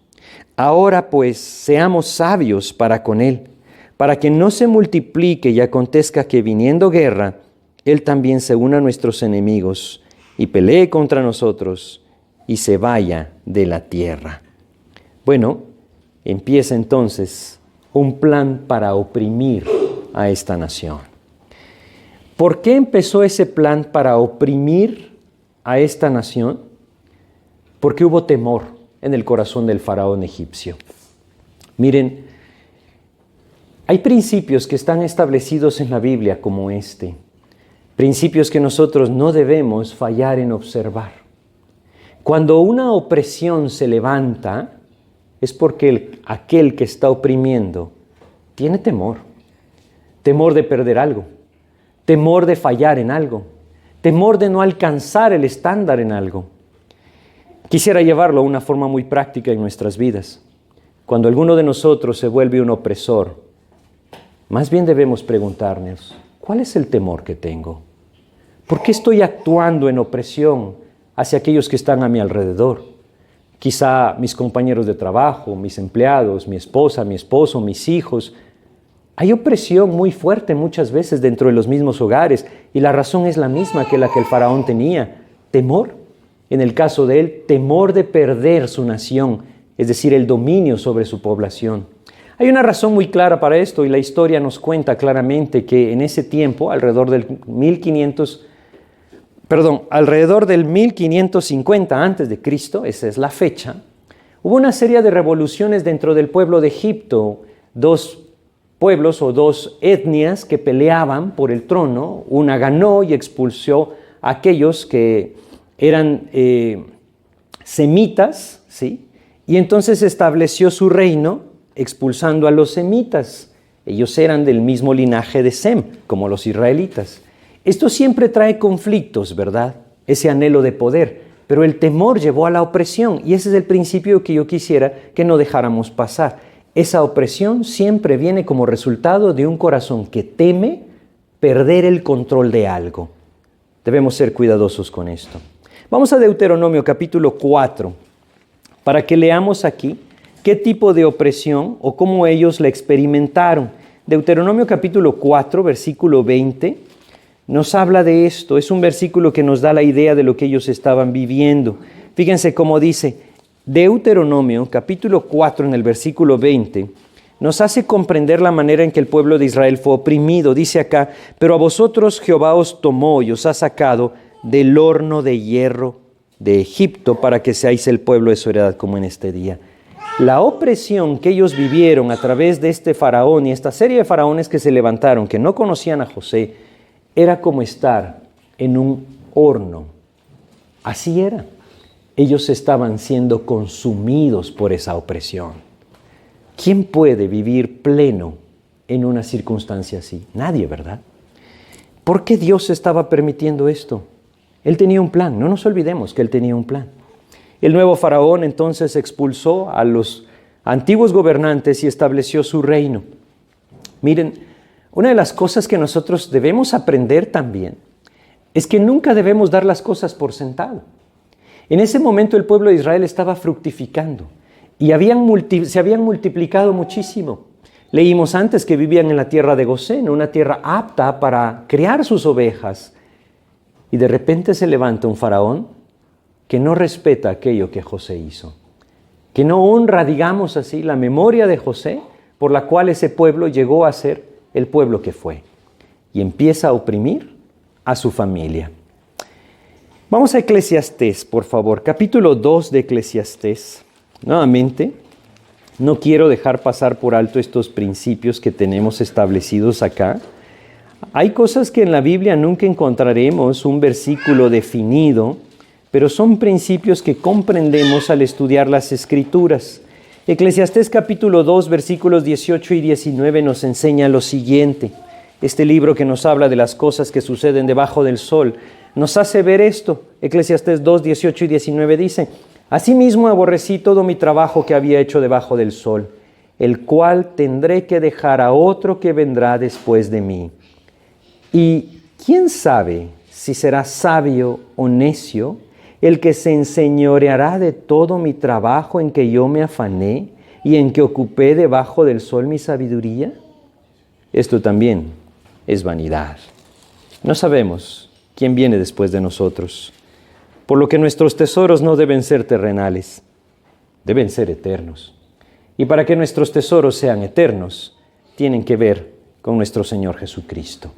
Ahora pues seamos sabios para con él, para que no se multiplique y acontezca que viniendo guerra, él también se una a nuestros enemigos y pelee contra nosotros y se vaya de la tierra. Bueno, empieza entonces un plan para oprimir a esta nación. ¿Por qué empezó ese plan para oprimir a esta nación? Porque hubo temor en el corazón del faraón egipcio. Miren, hay principios que están establecidos en la Biblia como este. Principios que nosotros no debemos fallar en observar. Cuando una opresión se levanta, es porque aquel que está oprimiendo tiene temor. Temor de perder algo. Temor de fallar en algo. Temor de no alcanzar el estándar en algo. Quisiera llevarlo a una forma muy práctica en nuestras vidas. Cuando alguno de nosotros se vuelve un opresor, más bien debemos preguntarnos: ¿cuál es el temor que tengo? ¿Por qué estoy actuando en opresión hacia aquellos que están a mi alrededor? Quizá mis compañeros de trabajo, mis empleados, mi esposa, mi esposo, mis hijos. Hay opresión muy fuerte muchas veces dentro de los mismos hogares y la razón es la misma que la que el faraón tenía: temor. En el caso de él, temor de perder su nación, es decir, el dominio sobre su población. Hay una razón muy clara para esto y la historia nos cuenta claramente que en ese tiempo, alrededor del 1550 antes de Cristo, esa es la fecha, hubo una serie de revoluciones dentro del pueblo de Egipto, 2 pueblos o 2 etnias que peleaban por el trono. Una ganó y expulsó a aquellos que eran semitas, ¿sí? Y entonces estableció su reino expulsando a los semitas. Ellos eran del mismo linaje de Sem, como los israelitas. Esto siempre trae conflictos, ¿verdad? Ese anhelo de poder, pero el temor llevó a la opresión y ese es el principio que yo quisiera que no dejáramos pasar. Esa opresión siempre viene como resultado de un corazón que teme perder el control de algo. Debemos ser cuidadosos con esto. Vamos a Deuteronomio capítulo 4 para que leamos aquí qué tipo de opresión o cómo ellos la experimentaron. Deuteronomio capítulo 4, versículo 20, nos habla de esto. Es un versículo que nos da la idea de lo que ellos estaban viviendo. Fíjense cómo dice: Deuteronomio, capítulo 4, en el versículo 20, nos hace comprender la manera en que el pueblo de Israel fue oprimido. Dice acá: pero a vosotros Jehová os tomó y os ha sacado del horno de hierro de Egipto para que seáis el pueblo de su heredad como en este día. La opresión que ellos vivieron a través de este faraón y esta serie de faraones que se levantaron, que no conocían a José, era como estar en un horno. Así era. Ellos estaban siendo consumidos por esa opresión. ¿Quién puede vivir pleno en una circunstancia así? Nadie, ¿verdad? ¿Por qué Dios estaba permitiendo esto? Él tenía un plan, no nos olvidemos que Él tenía un plan. El nuevo faraón entonces expulsó a los antiguos gobernantes y estableció su reino. Miren, una de las cosas que nosotros debemos aprender también es que nunca debemos dar las cosas por sentado. En ese momento el pueblo de Israel estaba fructificando y se habían multiplicado muchísimo. Leímos antes que vivían en la tierra de Gosén, una tierra apta para criar sus ovejas. Y de repente se levanta un faraón que no respeta aquello que José hizo, que no honra, digamos así, la memoria de José, por la cual ese pueblo llegó a ser el pueblo que fue, y empieza a oprimir a su familia. Vamos a Eclesiastés, por favor, capítulo 2 de Eclesiastés. Nuevamente, no quiero dejar pasar por alto estos principios que tenemos establecidos acá. Hay cosas que en la Biblia nunca encontraremos un versículo definido, pero son principios que comprendemos al estudiar las Escrituras. Eclesiastés capítulo 2, versículos 18 y 19 nos enseña lo siguiente. Este libro que nos habla de las cosas que suceden debajo del sol nos hace ver esto. Eclesiastés 2, 18 y 19 dice: asimismo aborrecí todo mi trabajo que había hecho debajo del sol, el cual tendré que dejar a otro que vendrá después de mí. Y quién sabe si será sabio o necio el que se enseñoreará de todo mi trabajo en que yo me afané y en que ocupé debajo del sol mi sabiduría. Esto también es vanidad. No sabemos quién viene después de nosotros, por lo que nuestros tesoros no deben ser terrenales, deben ser eternos. Y para que nuestros tesoros sean eternos, tienen que ver con nuestro Señor Jesucristo.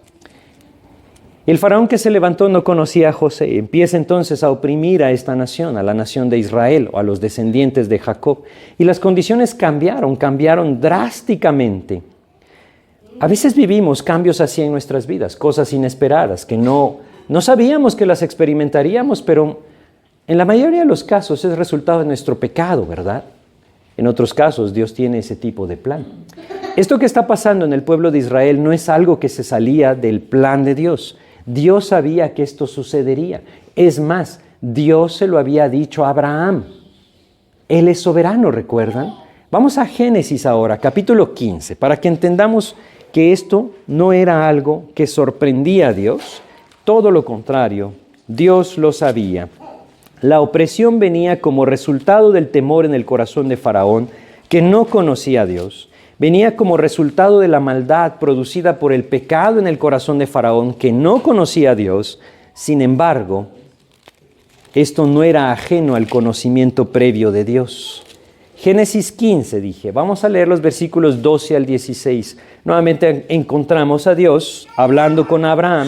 El faraón que se levantó no conocía a José. Empieza entonces a oprimir a esta nación, a la nación de Israel o a los descendientes de Jacob. Y las condiciones cambiaron drásticamente. A veces vivimos cambios así en nuestras vidas, cosas inesperadas que no sabíamos que las experimentaríamos, pero en la mayoría de los casos es resultado de nuestro pecado, ¿verdad? En otros casos Dios tiene ese tipo de plan. Esto que está pasando en el pueblo de Israel no es algo que se salía del plan de Dios. Dios sabía que esto sucedería. Es más, Dios se lo había dicho a Abraham. Él es soberano, ¿recuerdan? Vamos a Génesis ahora, capítulo 15, para que entendamos que esto no era algo que sorprendía a Dios. Todo lo contrario, Dios lo sabía. La opresión venía como resultado del temor en el corazón de Faraón, que no conocía a Dios. Venía como resultado de la maldad producida por el pecado en el corazón de Faraón, que no conocía a Dios. Sin embargo, esto no era ajeno al conocimiento previo de Dios. Génesis 15, dije. Vamos a leer los versículos 12 al 16. Nuevamente encontramos a Dios hablando con Abraham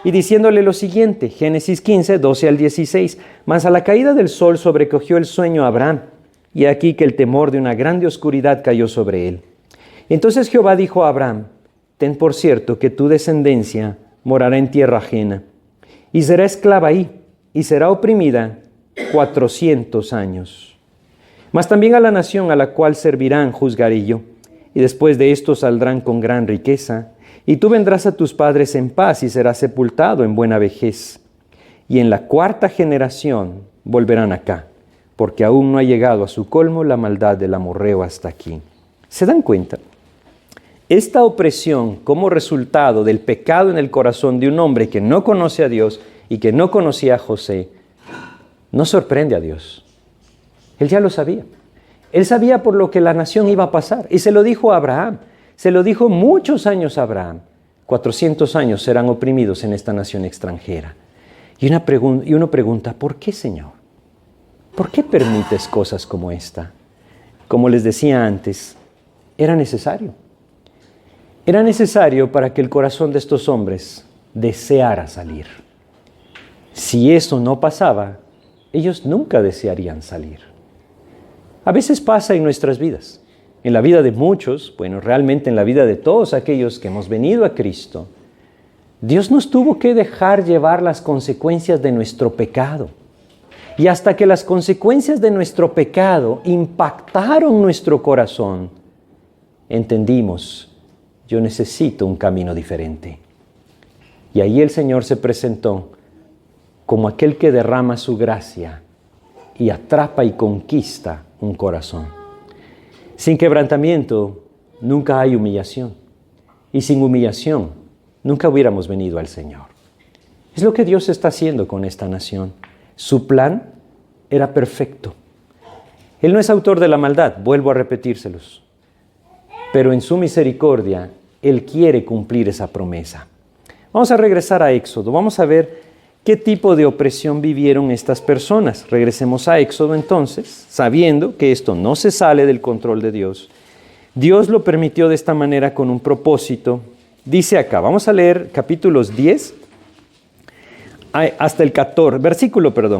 y diciéndole lo siguiente. Génesis 15, 12 al 16. Mas a la caída del sol sobrecogió el sueño a Abraham, y aquí que el temor de una grande oscuridad cayó sobre él. Entonces Jehová dijo a Abraham: ten por cierto que tu descendencia morará en tierra ajena, y será esclava ahí, y será oprimida 400 años. Mas también a la nación a la cual servirán juzgaré yo, y después de esto saldrán con gran riqueza, y tú vendrás a tus padres en paz, y serás sepultado en buena vejez. Y en la 4ª generación volverán acá, porque aún no ha llegado a su colmo la maldad del amorreo hasta aquí. ¿Se dan cuenta? Esta opresión como resultado del pecado en el corazón de un hombre que no conoce a Dios y que no conocía a José, no sorprende a Dios. Él ya lo sabía. Él sabía por lo que la nación iba a pasar y se lo dijo a Abraham. Se lo dijo muchos años a Abraham. 400 años serán oprimidos en esta nación extranjera. Y uno pregunta, ¿por qué, Señor? ¿por qué permites cosas como esta? Como les decía antes, era necesario. Era necesario para que el corazón de estos hombres deseara salir. Si eso no pasaba, ellos nunca desearían salir. A veces pasa en nuestras vidas, en la vida de muchos, bueno, realmente en la vida de todos aquellos que hemos venido a Cristo. Dios nos tuvo que dejar llevar las consecuencias de nuestro pecado. Y hasta que las consecuencias de nuestro pecado impactaron nuestro corazón, entendimos, yo necesito un camino diferente. Y ahí el Señor se presentó como aquel que derrama su gracia y atrapa y conquista un corazón. Sin quebrantamiento nunca hay humillación. Y sin humillación nunca hubiéramos venido al Señor. Es lo que Dios está haciendo con esta nación. Su plan era perfecto. Él no es autor de la maldad, vuelvo a repetírselos. Pero en su misericordia, Él quiere cumplir esa promesa. Vamos a regresar a Éxodo. Vamos a ver qué tipo de opresión vivieron estas personas. Regresemos a Éxodo entonces, sabiendo que esto no se sale del control de Dios. Dios lo permitió de esta manera con un propósito. Dice acá, vamos a leer capítulos 10 hasta el 14,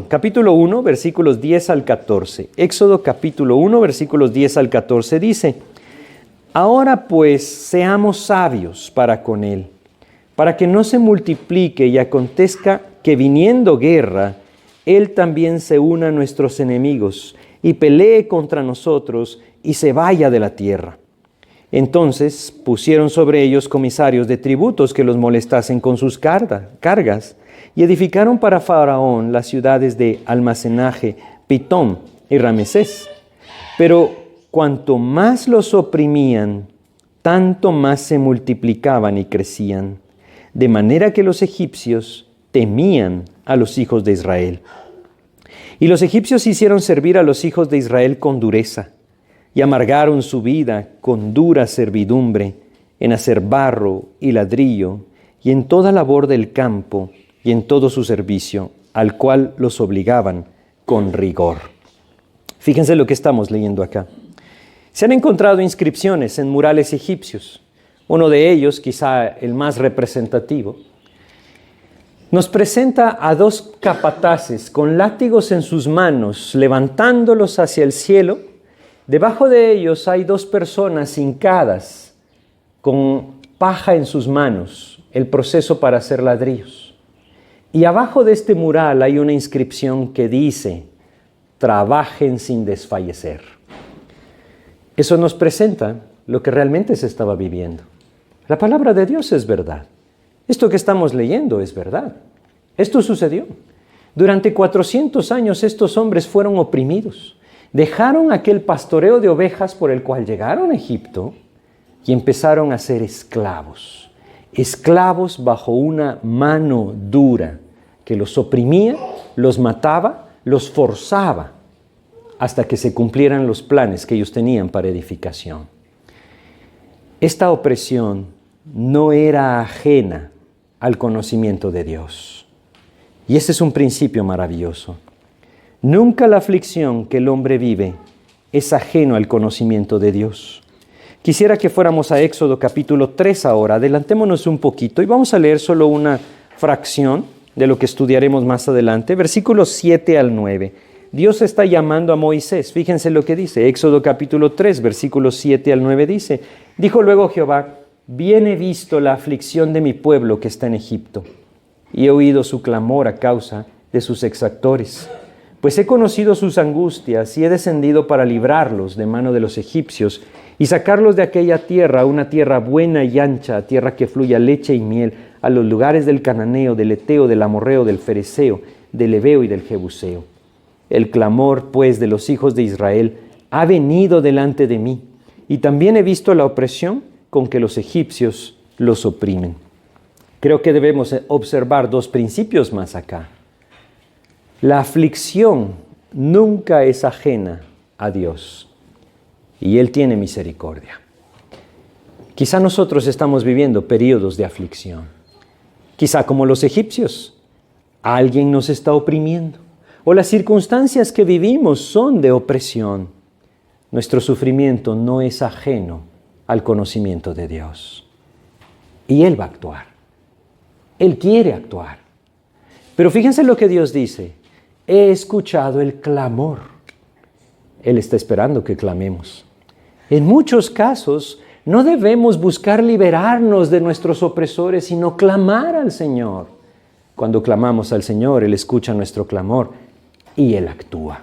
capítulo 1, versículos 10 al 14. Éxodo capítulo 1, versículos 10 al 14 dice: Ahora pues seamos sabios para con él, para que no se multiplique y acontezca que viniendo guerra, él también se una a nuestros enemigos y pelee contra nosotros y se vaya de la tierra. Entonces pusieron sobre ellos comisarios de tributos que los molestasen con sus cargas, y edificaron para Faraón las ciudades de almacenaje, Pitón y Ramesés. Pero cuanto más los oprimían, tanto más se multiplicaban y crecían, de manera que los egipcios temían a los hijos de Israel. Y los egipcios hicieron servir a los hijos de Israel con dureza, y amargaron su vida con dura servidumbre, en hacer barro y ladrillo, y en toda labor del campo, y en todo su servicio, al cual los obligaban con rigor. Fíjense lo que estamos leyendo acá. Se han encontrado inscripciones en murales egipcios. Uno de ellos, quizá el más representativo, nos presenta a dos capataces con látigos en sus manos, levantándolos hacia el cielo. Debajo de ellos hay dos personas hincadas con paja en sus manos, el proceso para hacer ladrillos. Y abajo de este mural hay una inscripción que dice: trabajen sin desfallecer. Eso nos presenta lo que realmente se estaba viviendo. La palabra de Dios es verdad. Esto que estamos leyendo es verdad. Esto sucedió. Durante 400 años estos hombres fueron oprimidos. Dejaron aquel pastoreo de ovejas por el cual llegaron a Egipto y empezaron a ser esclavos. Esclavos bajo una mano dura que los oprimía, los mataba, los forzaba hasta que se cumplieran los planes que ellos tenían para edificación. Esta opresión no era ajena al conocimiento de Dios. Y ese es un principio maravilloso. Nunca la aflicción que el hombre vive es ajeno al conocimiento de Dios. Quisiera que fuéramos a Éxodo capítulo 3 ahora. Adelantémonos un poquito y vamos a leer solo una fracción de lo que estudiaremos más adelante. Versículos 7 al 9. Dios está llamando a Moisés. Fíjense lo que dice. Éxodo capítulo 3, versículos 7 al 9 dice: Dijo luego Jehová: Bien he visto la aflicción de mi pueblo que está en Egipto, y he oído su clamor a causa de sus exactores. Pues he conocido sus angustias y he descendido para librarlos de mano de los egipcios y sacarlos de aquella tierra, una tierra buena y ancha, tierra que fluya leche y miel, a los lugares del cananeo, del eteo, del amorreo, del fereceo, del heveo y del jebuseo. El clamor, pues, de los hijos de Israel ha venido delante de mí, y también he visto la opresión con que los egipcios los oprimen. Creo que debemos observar dos principios más acá. La aflicción nunca es ajena a Dios, y Él tiene misericordia. Quizá nosotros estamos viviendo periodos de aflicción. Quizá como los egipcios, alguien nos está oprimiendo. o las circunstancias que vivimos son de opresión, nuestro sufrimiento no es ajeno al conocimiento de Dios. Y Él va a actuar. Él quiere actuar. Pero fíjense lo que Dios dice. He escuchado el clamor. Él está esperando que clamemos. En muchos casos, no debemos buscar liberarnos de nuestros opresores, sino clamar al Señor. Cuando clamamos al Señor, Él escucha nuestro clamor y Él actúa.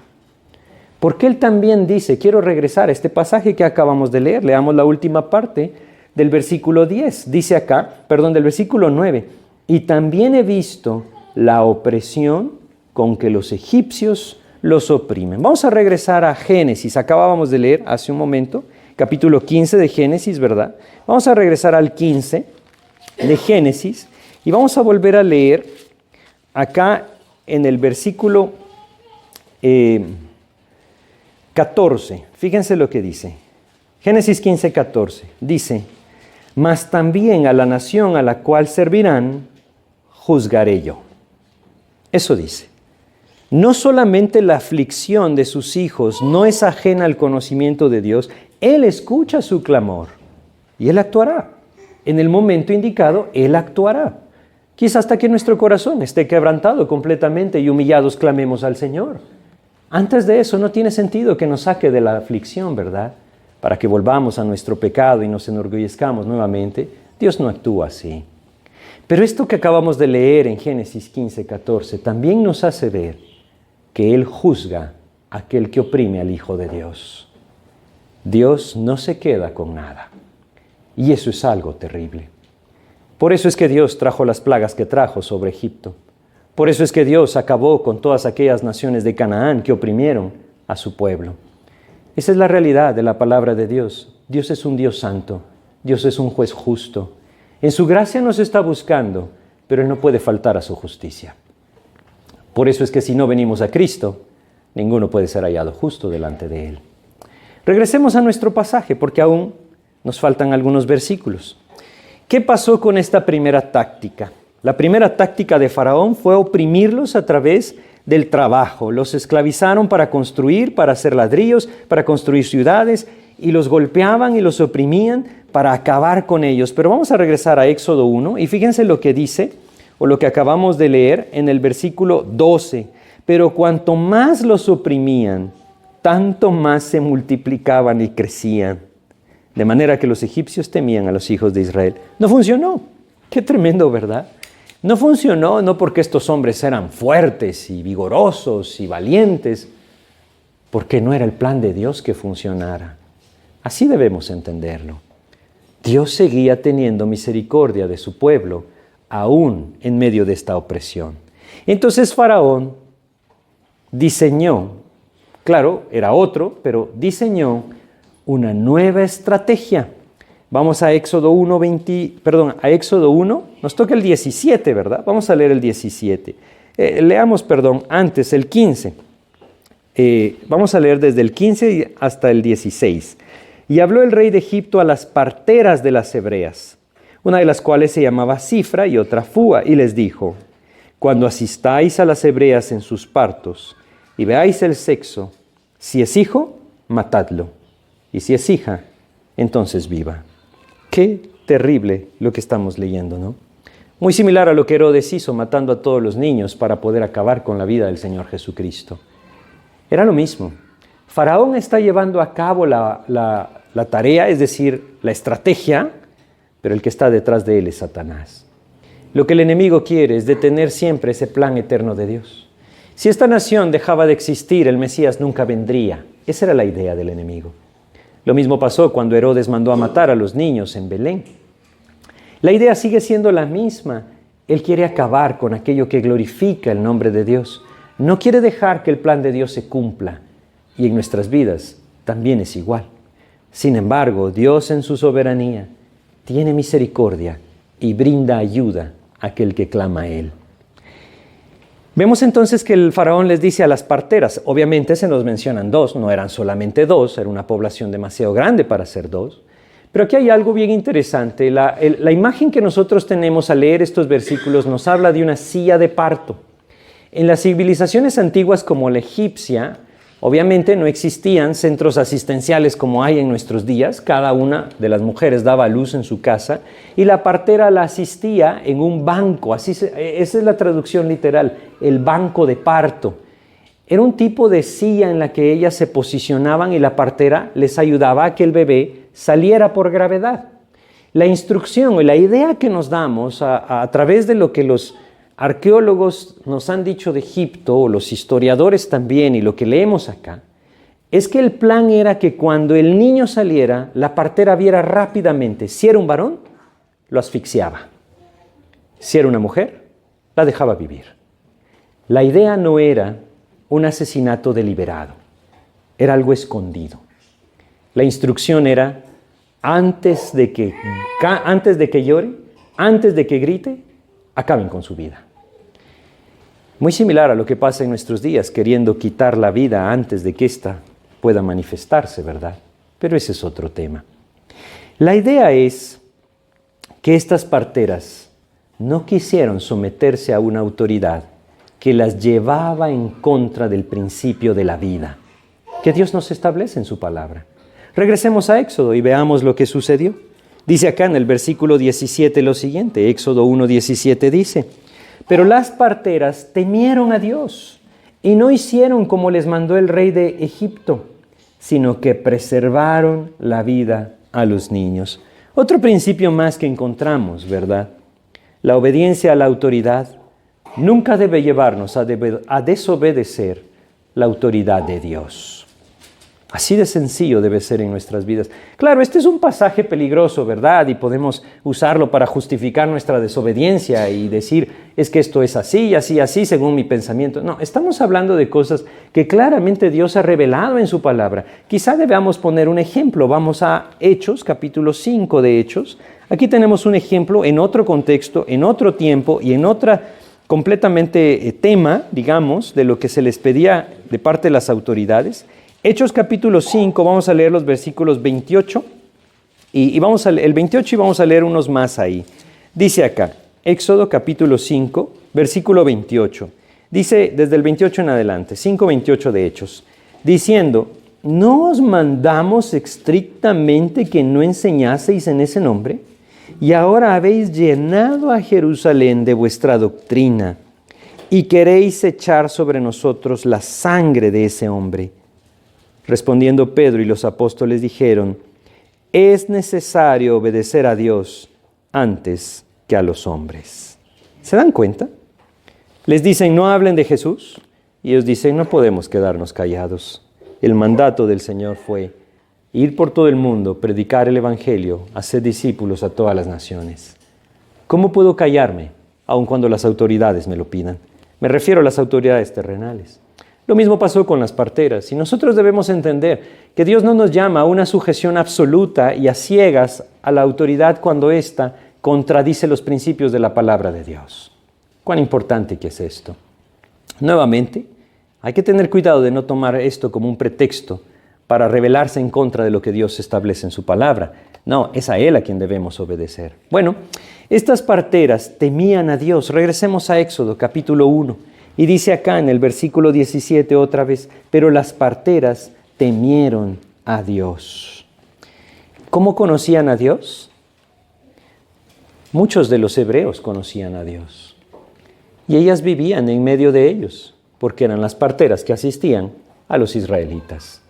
Porque Él también dice, quiero regresar a este pasaje que acabamos de leer, leamos la última parte del versículo 10, dice acá, del versículo 9, y también he visto la opresión con que los egipcios los oprimen. Vamos a regresar a Génesis, acabábamos de leer hace un momento, capítulo 15 de Génesis, ¿verdad? Vamos a regresar al 15 de Génesis y vamos a volver a leer acá en el versículo 14. Fíjense lo que dice. Génesis 15, 14. Dice, mas también a la nación a la cual servirán, juzgaré yo. Eso dice. No solamente la aflicción de sus hijos no es ajena al conocimiento de Dios, Él escucha su clamor y Él actuará. En el momento indicado, Él actuará. Quizás hasta que nuestro corazón esté quebrantado completamente y humillados clamemos al Señor. Antes de eso no tiene sentido que nos saque de la aflicción, ¿verdad? Para que volvamos a nuestro pecado y nos enorgullezcamos nuevamente. Dios no actúa así. Pero esto que acabamos de leer en Génesis 15, 14 también nos hace ver que Él juzga a aquel que oprime al Hijo de Dios. Dios no se queda con nada. Y eso es algo terrible. Por eso es que Dios trajo las plagas que trajo sobre Egipto. Por eso es que Dios acabó con todas aquellas naciones de Canaán que oprimieron a su pueblo. Esa es la realidad de la palabra de Dios. Dios es un Dios santo. Dios es un juez justo. En su gracia nos está buscando, pero Él no puede faltar a su justicia. Por eso es que si no venimos a Cristo, ninguno puede ser hallado justo delante de Él. Regresemos a nuestro pasaje, porque aún nos faltan algunos versículos. ¿Qué pasó con esta primera táctica? La primera táctica de Faraón fue oprimirlos a través del trabajo. Los esclavizaron para construir, para hacer ladrillos, para construir ciudades, y los golpeaban y los oprimían para acabar con ellos. Pero vamos a regresar a Éxodo 1 y fíjense lo que dice, o lo que acabamos de leer en el versículo 12. Pero cuanto más los oprimían, tanto más se multiplicaban y crecían. De manera que los egipcios temían a los hijos de Israel. No funcionó. Qué tremendo, ¿verdad? No funcionó no porque estos hombres eran fuertes y vigorosos y valientes, porque no era el plan de Dios que funcionara. Así debemos entenderlo. Dios seguía teniendo misericordia de su pueblo, aún en medio de esta opresión. Entonces Faraón diseñó, claro, era otro, pero diseñó una nueva estrategia. Vamos a Éxodo 1, nos toca el 17, ¿verdad? Vamos a leer el 17. Leamos, antes el 15. Vamos a leer desde el 15 hasta el 16. Y habló el rey de Egipto a las parteras de las hebreas, una de las cuales se llamaba Cifra y otra Fúa, y les dijo, cuando asistáis a las hebreas en sus partos y veáis el sexo, si es hijo, matadlo, y si es hija, entonces viva. Qué terrible lo que estamos leyendo, ¿no? Muy similar a lo que Herodes hizo matando a todos los niños para poder acabar con la vida del Señor Jesucristo. Era lo mismo. Faraón está llevando a cabo la tarea, es decir, la estrategia, pero el que está detrás de él es Satanás. Lo que el enemigo quiere es detener siempre ese plan eterno de Dios. Si esta nación dejaba de existir, el Mesías nunca vendría. Esa era la idea del enemigo. Lo mismo pasó cuando Herodes mandó a matar a los niños en Belén. La idea sigue siendo la misma. Él quiere acabar con aquello que glorifica el nombre de Dios. No quiere dejar que el plan de Dios se cumpla. Y en nuestras vidas también es igual. Sin embargo, Dios en su soberanía tiene misericordia y brinda ayuda a aquel que clama a Él. Vemos entonces que el faraón les dice a las parteras, obviamente se nos mencionan dos, no eran solamente dos, era una población demasiado grande para ser dos, pero aquí hay algo bien interesante. La imagen que nosotros tenemos al leer estos versículos nos habla de una silla de parto. En las civilizaciones antiguas como la egipcia, obviamente no existían centros asistenciales como hay en nuestros días. Cada una de las mujeres daba a luz en su casa y la partera la asistía en un banco. Esa es la traducción literal, el banco de parto. Era un tipo de silla en la que ellas se posicionaban y la partera les ayudaba a que el bebé saliera por gravedad. La instrucción o la idea que nos damos a través de lo que los arqueólogos nos han dicho de Egipto, o los historiadores también, y lo que leemos acá, es que el plan era que cuando el niño saliera, la partera viera rápidamente, si era un varón, lo asfixiaba. Si era una mujer, la dejaba vivir. La idea no era un asesinato deliberado, era algo escondido. La instrucción era, antes de que llore, antes de que grite, acaben con su vida. Muy similar a lo que pasa en nuestros días, queriendo quitar la vida antes de que ésta pueda manifestarse, ¿verdad? Pero ese es otro tema. La idea es que estas parteras no quisieron someterse a una autoridad que las llevaba en contra del principio de la vida, que Dios nos establece en su palabra. Regresemos a Éxodo y veamos lo que sucedió. Dice acá en el versículo 17 lo siguiente, Éxodo 1:17 dice: pero las parteras temieron a Dios y no hicieron como les mandó el rey de Egipto, sino que preservaron la vida a los niños. Otro principio más que encontramos, ¿verdad? La obediencia a la autoridad nunca debe llevarnos a desobedecer la autoridad de Dios. Así de sencillo debe ser en nuestras vidas. Claro, este es un pasaje peligroso, ¿verdad? Y podemos usarlo para justificar nuestra desobediencia y decir, es que esto es así, así, así, según mi pensamiento. No, estamos hablando de cosas que claramente Dios ha revelado en su palabra. Quizá debamos poner un ejemplo. Vamos a Hechos, capítulo 5 de Hechos. Aquí tenemos un ejemplo en otro contexto, en otro tiempo y en otra completamente tema, digamos, de lo que se les pedía de parte de las autoridades. Hechos capítulo 5, vamos a leer los versículos 28 y vamos a leer el 28 y vamos a leer unos más ahí. Dice acá, Éxodo capítulo 5, versículo 28. Dice desde el 28 en adelante, 5:28 de Hechos, diciendo: ¿no os mandamos estrictamente que no enseñaseis en ese nombre? Y ahora habéis llenado a Jerusalén de vuestra doctrina y queréis echar sobre nosotros la sangre de ese hombre. Respondiendo Pedro y los apóstoles dijeron: es necesario obedecer a Dios antes que a los hombres. ¿Se dan cuenta? Les dicen: no hablen de Jesús. Y ellos dicen: no podemos quedarnos callados. El mandato del Señor fue ir por todo el mundo, predicar el Evangelio, hacer discípulos a todas las naciones. ¿Cómo puedo callarme, aun cuando las autoridades me lo pidan? Me refiero a las autoridades terrenales. Lo mismo pasó con las parteras, y nosotros debemos entender que Dios no nos llama a una sujeción absoluta y a ciegas a la autoridad cuando ésta contradice los principios de la palabra de Dios. ¿Cuán importante que es esto? Nuevamente, hay que tener cuidado de no tomar esto como un pretexto para rebelarse en contra de lo que Dios establece en su palabra. No, es a Él a quien debemos obedecer. Bueno, estas parteras temían a Dios. Regresemos a Éxodo, capítulo 1. Y dice acá en el versículo 17 otra vez: pero las parteras temieron a Dios. ¿Cómo conocían a Dios? Muchos de los hebreos conocían a Dios. Y ellas vivían en medio de ellos, porque eran las parteras que asistían a los israelitas.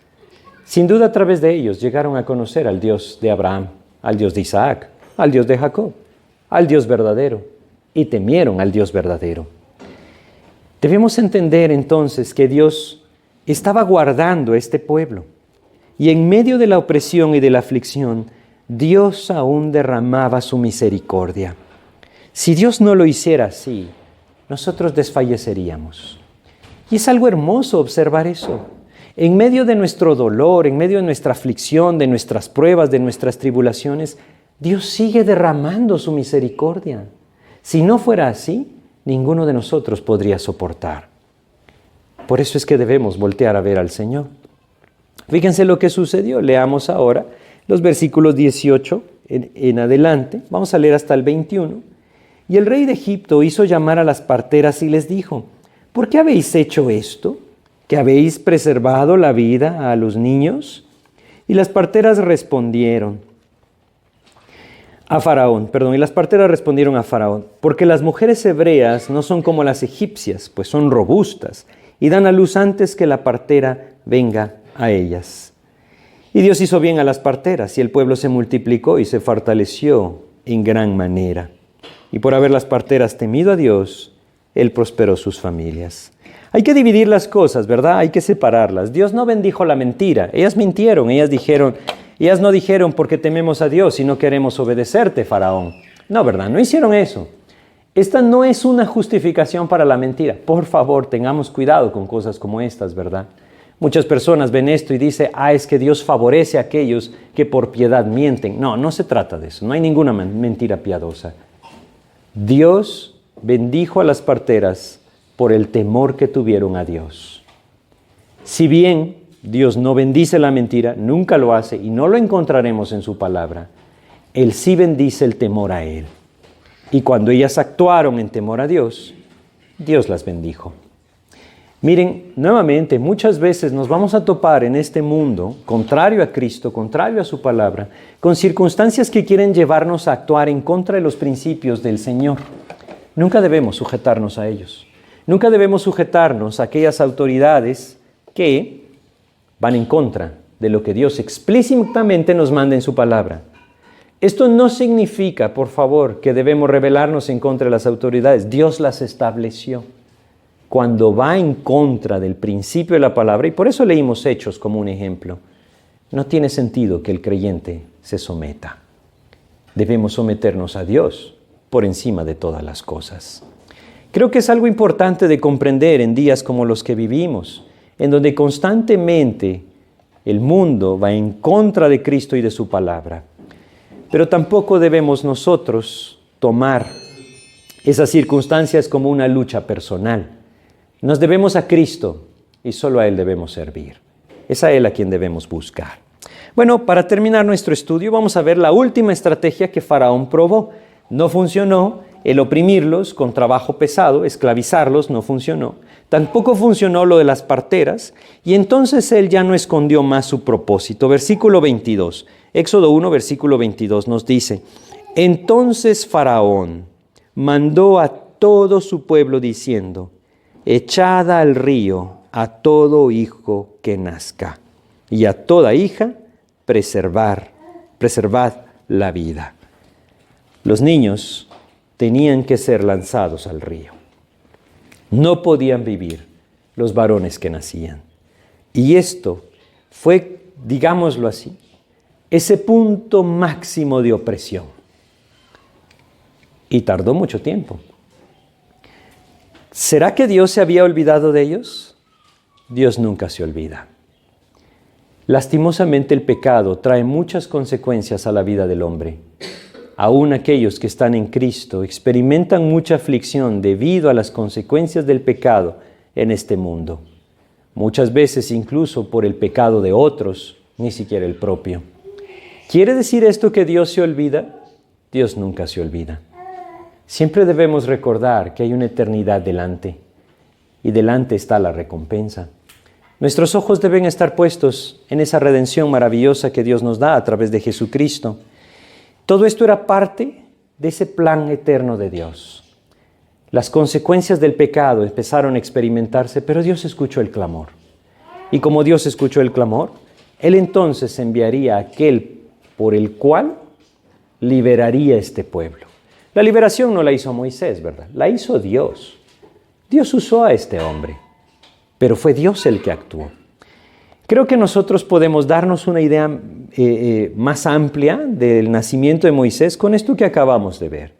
Sin duda a través de ellos llegaron a conocer al Dios de Abraham, al Dios de Isaac, al Dios de Jacob, al Dios verdadero, y temieron al Dios verdadero. Debemos entender entonces que Dios estaba guardando a este pueblo y en medio de la opresión y de la aflicción, Dios aún derramaba su misericordia. Si Dios no lo hiciera así, nosotros desfalleceríamos. Y es algo hermoso observar eso. En medio de nuestro dolor, en medio de nuestra aflicción, de nuestras pruebas, de nuestras tribulaciones, Dios sigue derramando su misericordia. Si no fuera así, ninguno de nosotros podría soportar. Por eso es que debemos voltear a ver al Señor. Fíjense lo que sucedió. Leamos ahora los versículos 18 en adelante. Vamos a leer hasta el 21. Y el rey de Egipto hizo llamar a las parteras y les dijo: ¿por qué habéis hecho esto? ¿Que habéis preservado la vida a los niños? Y las parteras respondieron a Faraón, porque las mujeres hebreas no son como las egipcias, pues son robustas y dan a luz antes que la partera venga a ellas. Y Dios hizo bien a las parteras, y el pueblo se multiplicó y se fortaleció en gran manera. Y por haber las parteras temido a Dios, Él prosperó sus familias. Hay que dividir las cosas, ¿verdad? Hay que separarlas. Dios no bendijo la mentira. Ellas mintieron, ellas no dijeron porque tememos a Dios y no queremos obedecerte, Faraón. No, ¿verdad? No hicieron eso. Esta no es una justificación para la mentira. Por favor, tengamos cuidado con cosas como estas, ¿verdad? Muchas personas ven esto y dicen, es que Dios favorece a aquellos que por piedad mienten. No, no se trata de eso. No hay ninguna mentira piadosa. Dios bendijo a las parteras por el temor que tuvieron a Dios. Si bien Dios no bendice la mentira, nunca lo hace y no lo encontraremos en su palabra, Él sí bendice el temor a Él. Y cuando ellas actuaron en temor a Dios, Dios las bendijo. Miren, nuevamente, muchas veces nos vamos a topar en este mundo, contrario a Cristo, contrario a su palabra, con circunstancias que quieren llevarnos a actuar en contra de los principios del Señor. Nunca debemos sujetarnos a ellos. Nunca debemos sujetarnos a aquellas autoridades que van en contra de lo que Dios explícitamente nos manda en su palabra. Esto no significa, por favor, que debemos rebelarnos en contra de las autoridades. Dios las estableció. Cuando va en contra del principio de la palabra, y por eso leímos Hechos como un ejemplo, no tiene sentido que el creyente se someta. Debemos someternos a Dios por encima de todas las cosas. Creo que es algo importante de comprender en días como los que vivimos, en donde constantemente el mundo va en contra de Cristo y de su palabra. Pero tampoco debemos nosotros tomar esas circunstancias como una lucha personal. Nos debemos a Cristo y solo a Él debemos servir. Es a Él a quien debemos buscar. Bueno, para terminar nuestro estudio vamos a ver la última estrategia que Faraón probó. No funcionó el oprimirlos con trabajo pesado, esclavizarlos, no funcionó. Tampoco funcionó lo de las parteras y entonces él ya no escondió más su propósito. Versículo 22, Éxodo 1, versículo 22 nos dice: entonces Faraón mandó a todo su pueblo diciendo: echad al río a todo hijo que nazca, y a toda hija preservad la vida. Los niños tenían que ser lanzados al río. No podían vivir los varones que nacían. Y esto fue, digámoslo así, ese punto máximo de opresión. Y tardó mucho tiempo. ¿Será que Dios se había olvidado de ellos? Dios nunca se olvida. Lastimosamente el pecado trae muchas consecuencias a la vida del hombre. Aún aquellos que están en Cristo experimentan mucha aflicción debido a las consecuencias del pecado en este mundo. Muchas veces incluso por el pecado de otros, ni siquiera el propio. ¿Quiere decir esto que Dios se olvida? Dios nunca se olvida. Siempre debemos recordar que hay una eternidad delante y delante está la recompensa. Nuestros ojos deben estar puestos en esa redención maravillosa que Dios nos da a través de Jesucristo. Todo esto era parte de ese plan eterno de Dios. Las consecuencias del pecado empezaron a experimentarse, pero Dios escuchó el clamor. Y como Dios escuchó el clamor, Él entonces enviaría a aquel por el cual liberaría a este pueblo. La liberación no la hizo Moisés, ¿verdad? La hizo Dios. Dios usó a este hombre, pero fue Dios el que actuó. Creo que nosotros podemos darnos una idea más amplia del nacimiento de Moisés con esto que acabamos de ver.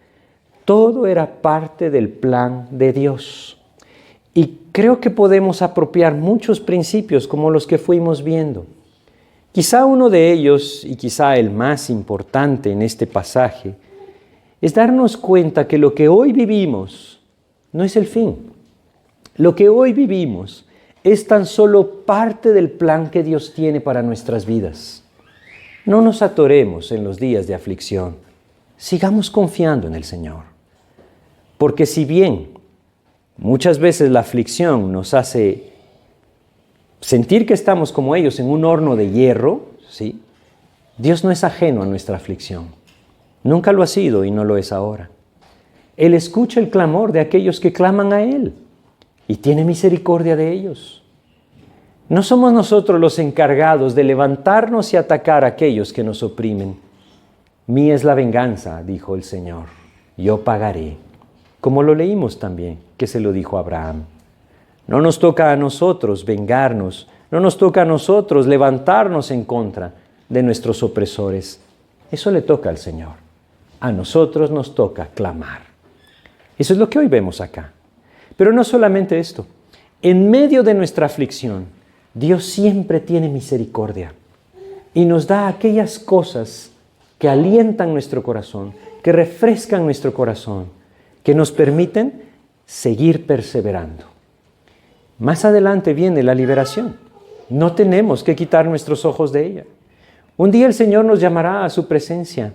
Todo era parte del plan de Dios. Y creo que podemos apropiar muchos principios como los que fuimos viendo. Quizá uno de ellos, y quizá el más importante en este pasaje, es darnos cuenta que lo que hoy vivimos no es el fin. Lo que hoy vivimos es tan solo parte del plan que Dios tiene para nuestras vidas. No nos atoremos en los días de aflicción. Sigamos confiando en el Señor. Porque si bien Muchas veces la aflicción nos hace sentir que estamos como ellos en un horno de hierro, ¿sí? Dios no es ajeno a nuestra aflicción. Nunca lo ha sido y no lo es ahora. Él escucha el clamor de aquellos que claman a Él y tiene misericordia de ellos. No somos nosotros los encargados de levantarnos y atacar a aquellos que nos oprimen. Mía es la venganza, dijo el Señor, yo pagaré. Como lo leímos también, que se lo dijo a Abraham. No nos toca a nosotros vengarnos, no nos toca a nosotros levantarnos en contra de nuestros opresores. Eso le toca al Señor. A nosotros nos toca clamar. Eso es lo que hoy vemos acá. Pero no solamente esto. En medio de nuestra aflicción, Dios siempre tiene misericordia y nos da aquellas cosas que alientan nuestro corazón, que refrescan nuestro corazón, que nos permiten seguir perseverando. Más adelante viene la liberación. No tenemos que quitar nuestros ojos de ella. Un día el Señor nos llamará a su presencia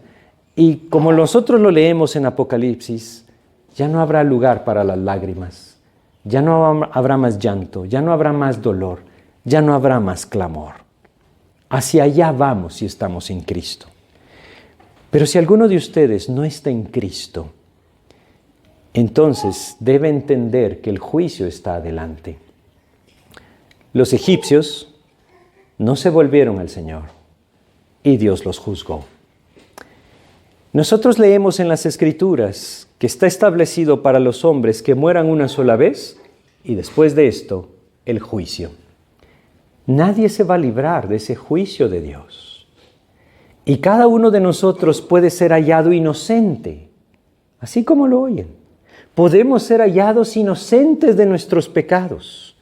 y como nosotros lo leemos en Apocalipsis, ya no habrá lugar para las lágrimas, ya no habrá más llanto, ya no habrá más dolor, ya no habrá más clamor. Hacia allá vamos si estamos en Cristo. Pero si alguno de ustedes no está en Cristo, entonces debe entender que el juicio está adelante. Los egipcios no se volvieron al Señor y Dios los juzgó. Nosotros leemos en las Escrituras que está establecido para los hombres que mueran una sola vez y después de esto el juicio. Nadie se va a librar de ese juicio de Dios. Y cada uno de nosotros puede ser hallado inocente, así como lo oyen. Podemos ser hallados inocentes de nuestros pecados,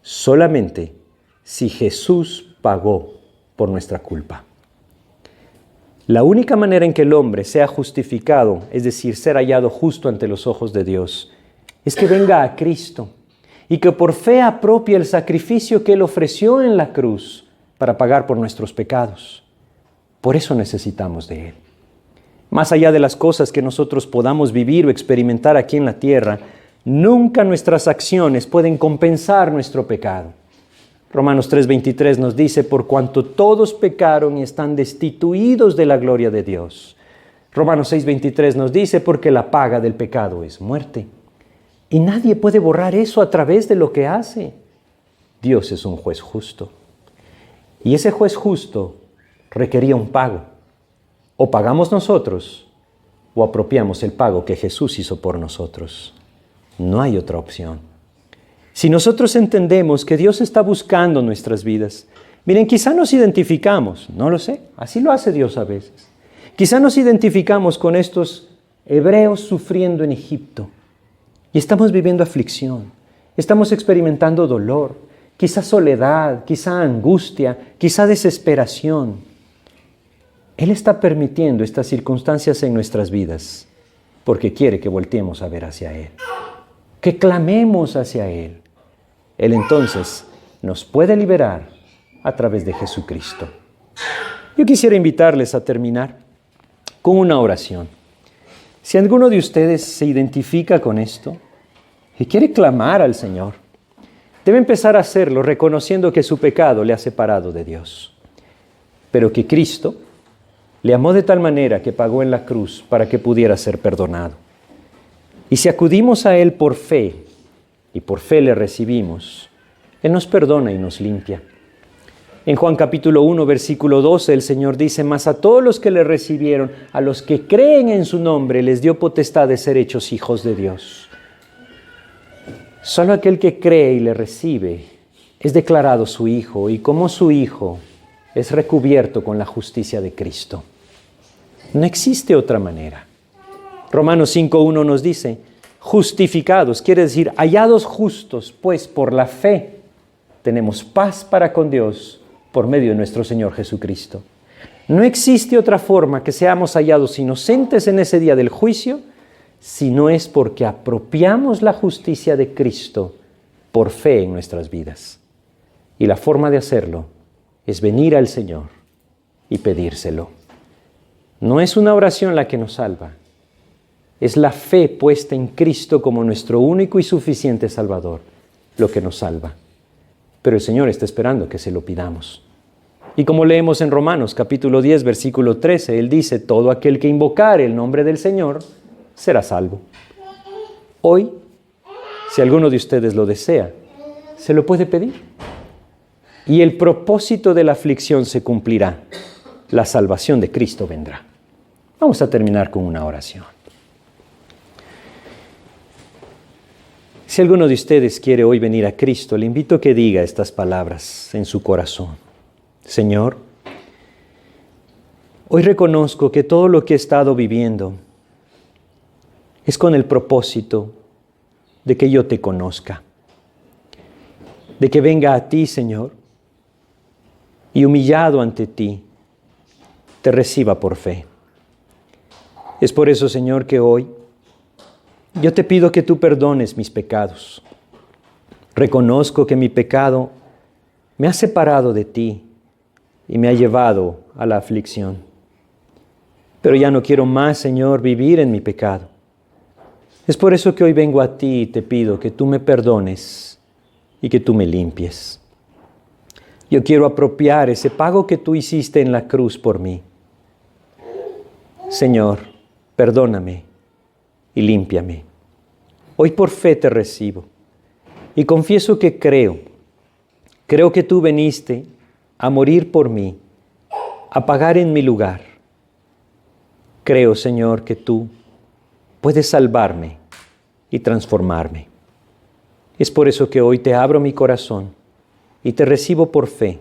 solamente si Jesús pagó por nuestra culpa. La única manera en que el hombre sea justificado, es decir, ser hallado justo ante los ojos de Dios, es que venga a Cristo y que por fe apropie el sacrificio que Él ofreció en la cruz para pagar por nuestros pecados. Por eso necesitamos de Él. Más allá de las cosas que nosotros podamos vivir o experimentar aquí en la tierra, nunca nuestras acciones pueden compensar nuestro pecado. Romanos 3:23 nos dice, por cuanto todos pecaron y están destituidos de la gloria de Dios. Romanos 6:23 nos dice, porque la paga del pecado es muerte. Y nadie puede borrar eso a través de lo que hace. Dios es un juez justo. Y ese juez justo requería un pago. O pagamos nosotros, o apropiamos el pago que Jesús hizo por nosotros. No hay otra opción. Si nosotros entendemos que Dios está buscando nuestras vidas, miren, quizá nos identificamos, no lo sé, así lo hace Dios a veces. Quizá nos identificamos con estos hebreos sufriendo en Egipto y estamos viviendo aflicción, estamos experimentando dolor, quizá soledad, quizá angustia, quizá desesperación. Él está permitiendo estas circunstancias en nuestras vidas porque quiere que volteemos a ver hacia Él, que clamemos hacia Él. Él entonces nos puede liberar a través de Jesucristo. Yo quisiera invitarles a terminar con una oración. Si alguno de ustedes se identifica con esto y quiere clamar al Señor, debe empezar a hacerlo reconociendo que su pecado le ha separado de Dios, pero que Cristo le amó de tal manera que pagó en la cruz para que pudiera ser perdonado. Y si acudimos a Él por fe, y por fe le recibimos, Él nos perdona y nos limpia. En Juan capítulo 1, versículo 12, el Señor dice, mas a todos los que le recibieron, a los que creen en su nombre, les dio potestad de ser hechos hijos de Dios. Solo aquel que cree y le recibe es declarado su hijo, y como su hijo es recubierto con la justicia de Cristo. No existe otra manera. Romanos 5:1 nos dice, justificados, quiere decir hallados justos, pues por la fe tenemos paz para con Dios por medio de nuestro Señor Jesucristo. No existe otra forma que seamos hallados inocentes en ese día del juicio, si no es porque apropiamos la justicia de Cristo por fe en nuestras vidas. Y la forma de hacerlo es venir al Señor y pedírselo. No es una oración la que nos salva, Es la fe puesta en Cristo como nuestro único y suficiente Salvador lo que nos salva. Pero el Señor está esperando que se lo pidamos. Y como leemos en Romanos capítulo 10, versículo 13, Él dice, todo aquel que invocare el nombre del Señor será salvo. Hoy, si alguno de ustedes lo desea, se lo puede pedir. Y el propósito de la aflicción se cumplirá. La salvación de Cristo vendrá. Vamos a terminar con una oración. Si alguno de ustedes quiere hoy venir a Cristo, le invito a que diga estas palabras en su corazón. Señor, hoy reconozco que todo lo que he estado viviendo es con el propósito de que yo te conozca, de que venga a ti, Señor, y humillado ante ti, te reciba por fe. Es por eso, Señor, que hoy yo te pido que tú perdones mis pecados. Reconozco que mi pecado me ha separado de ti y me ha llevado a la aflicción. Pero ya no quiero más, Señor, vivir en mi pecado. Es por eso que hoy vengo a ti y te pido que tú me perdones y que tú me limpies. Yo quiero apropiar ese pago que tú hiciste en la cruz por mí. Señor, perdóname y límpiame. Hoy por fe te recibo y confieso que creo que tú viniste a morir por mí, a pagar en mi lugar. Creo, Señor, que tú puedes salvarme y transformarme. Es por eso que hoy te abro mi corazón y te recibo por fe,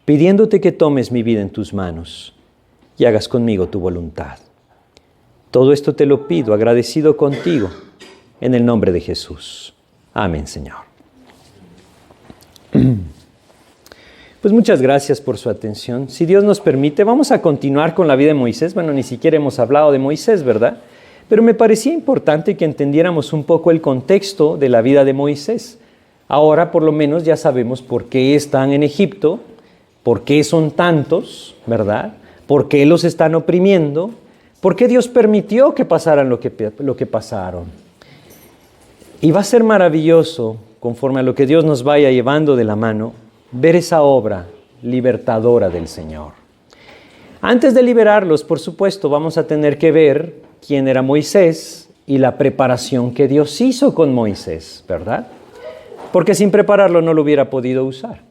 pidiéndote que tomes mi vida en tus manos y hagas conmigo tu voluntad. Todo esto te lo pido, agradecido contigo, en el nombre de Jesús. Amén, Señor. Pues muchas gracias por su atención. Si Dios nos permite, vamos a continuar con la vida de Moisés. Bueno, ni siquiera hemos hablado de Moisés, ¿verdad? Pero me parecía importante que entendiéramos un poco el contexto de la vida de Moisés. Ahora, por lo menos, ya sabemos por qué están en Egipto, por qué son tantos, ¿verdad? ¿Por qué los están oprimiendo? ¿Por qué Dios permitió que pasaran lo que pasaron? Y va a ser maravilloso, conforme a lo que Dios nos vaya llevando de la mano, ver esa obra libertadora del Señor. Antes de liberarlos, por supuesto, vamos a tener que ver quién era Moisés y la preparación que Dios hizo con Moisés, ¿verdad? Porque sin prepararlo no lo hubiera podido usar.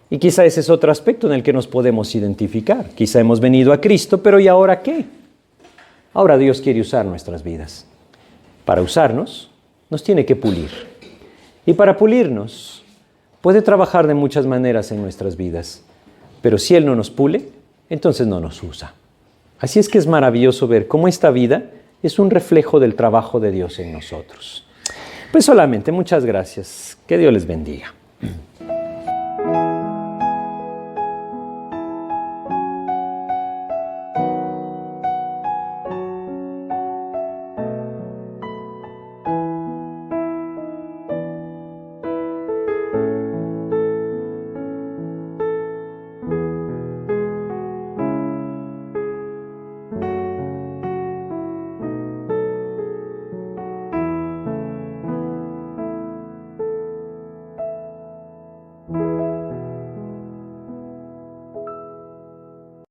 Y quizá ese es otro aspecto en el que nos podemos identificar. Quizá hemos venido a Cristo, pero ¿y ahora qué? Ahora Dios quiere usar nuestras vidas. Para usarnos, nos tiene que pulir. Y para pulirnos, puede trabajar de muchas maneras en nuestras vidas. Pero si Él no nos pule, entonces no nos usa. Así es que es maravilloso ver cómo esta vida es un reflejo del trabajo de Dios en nosotros. Pues solamente, muchas gracias. Que Dios les bendiga.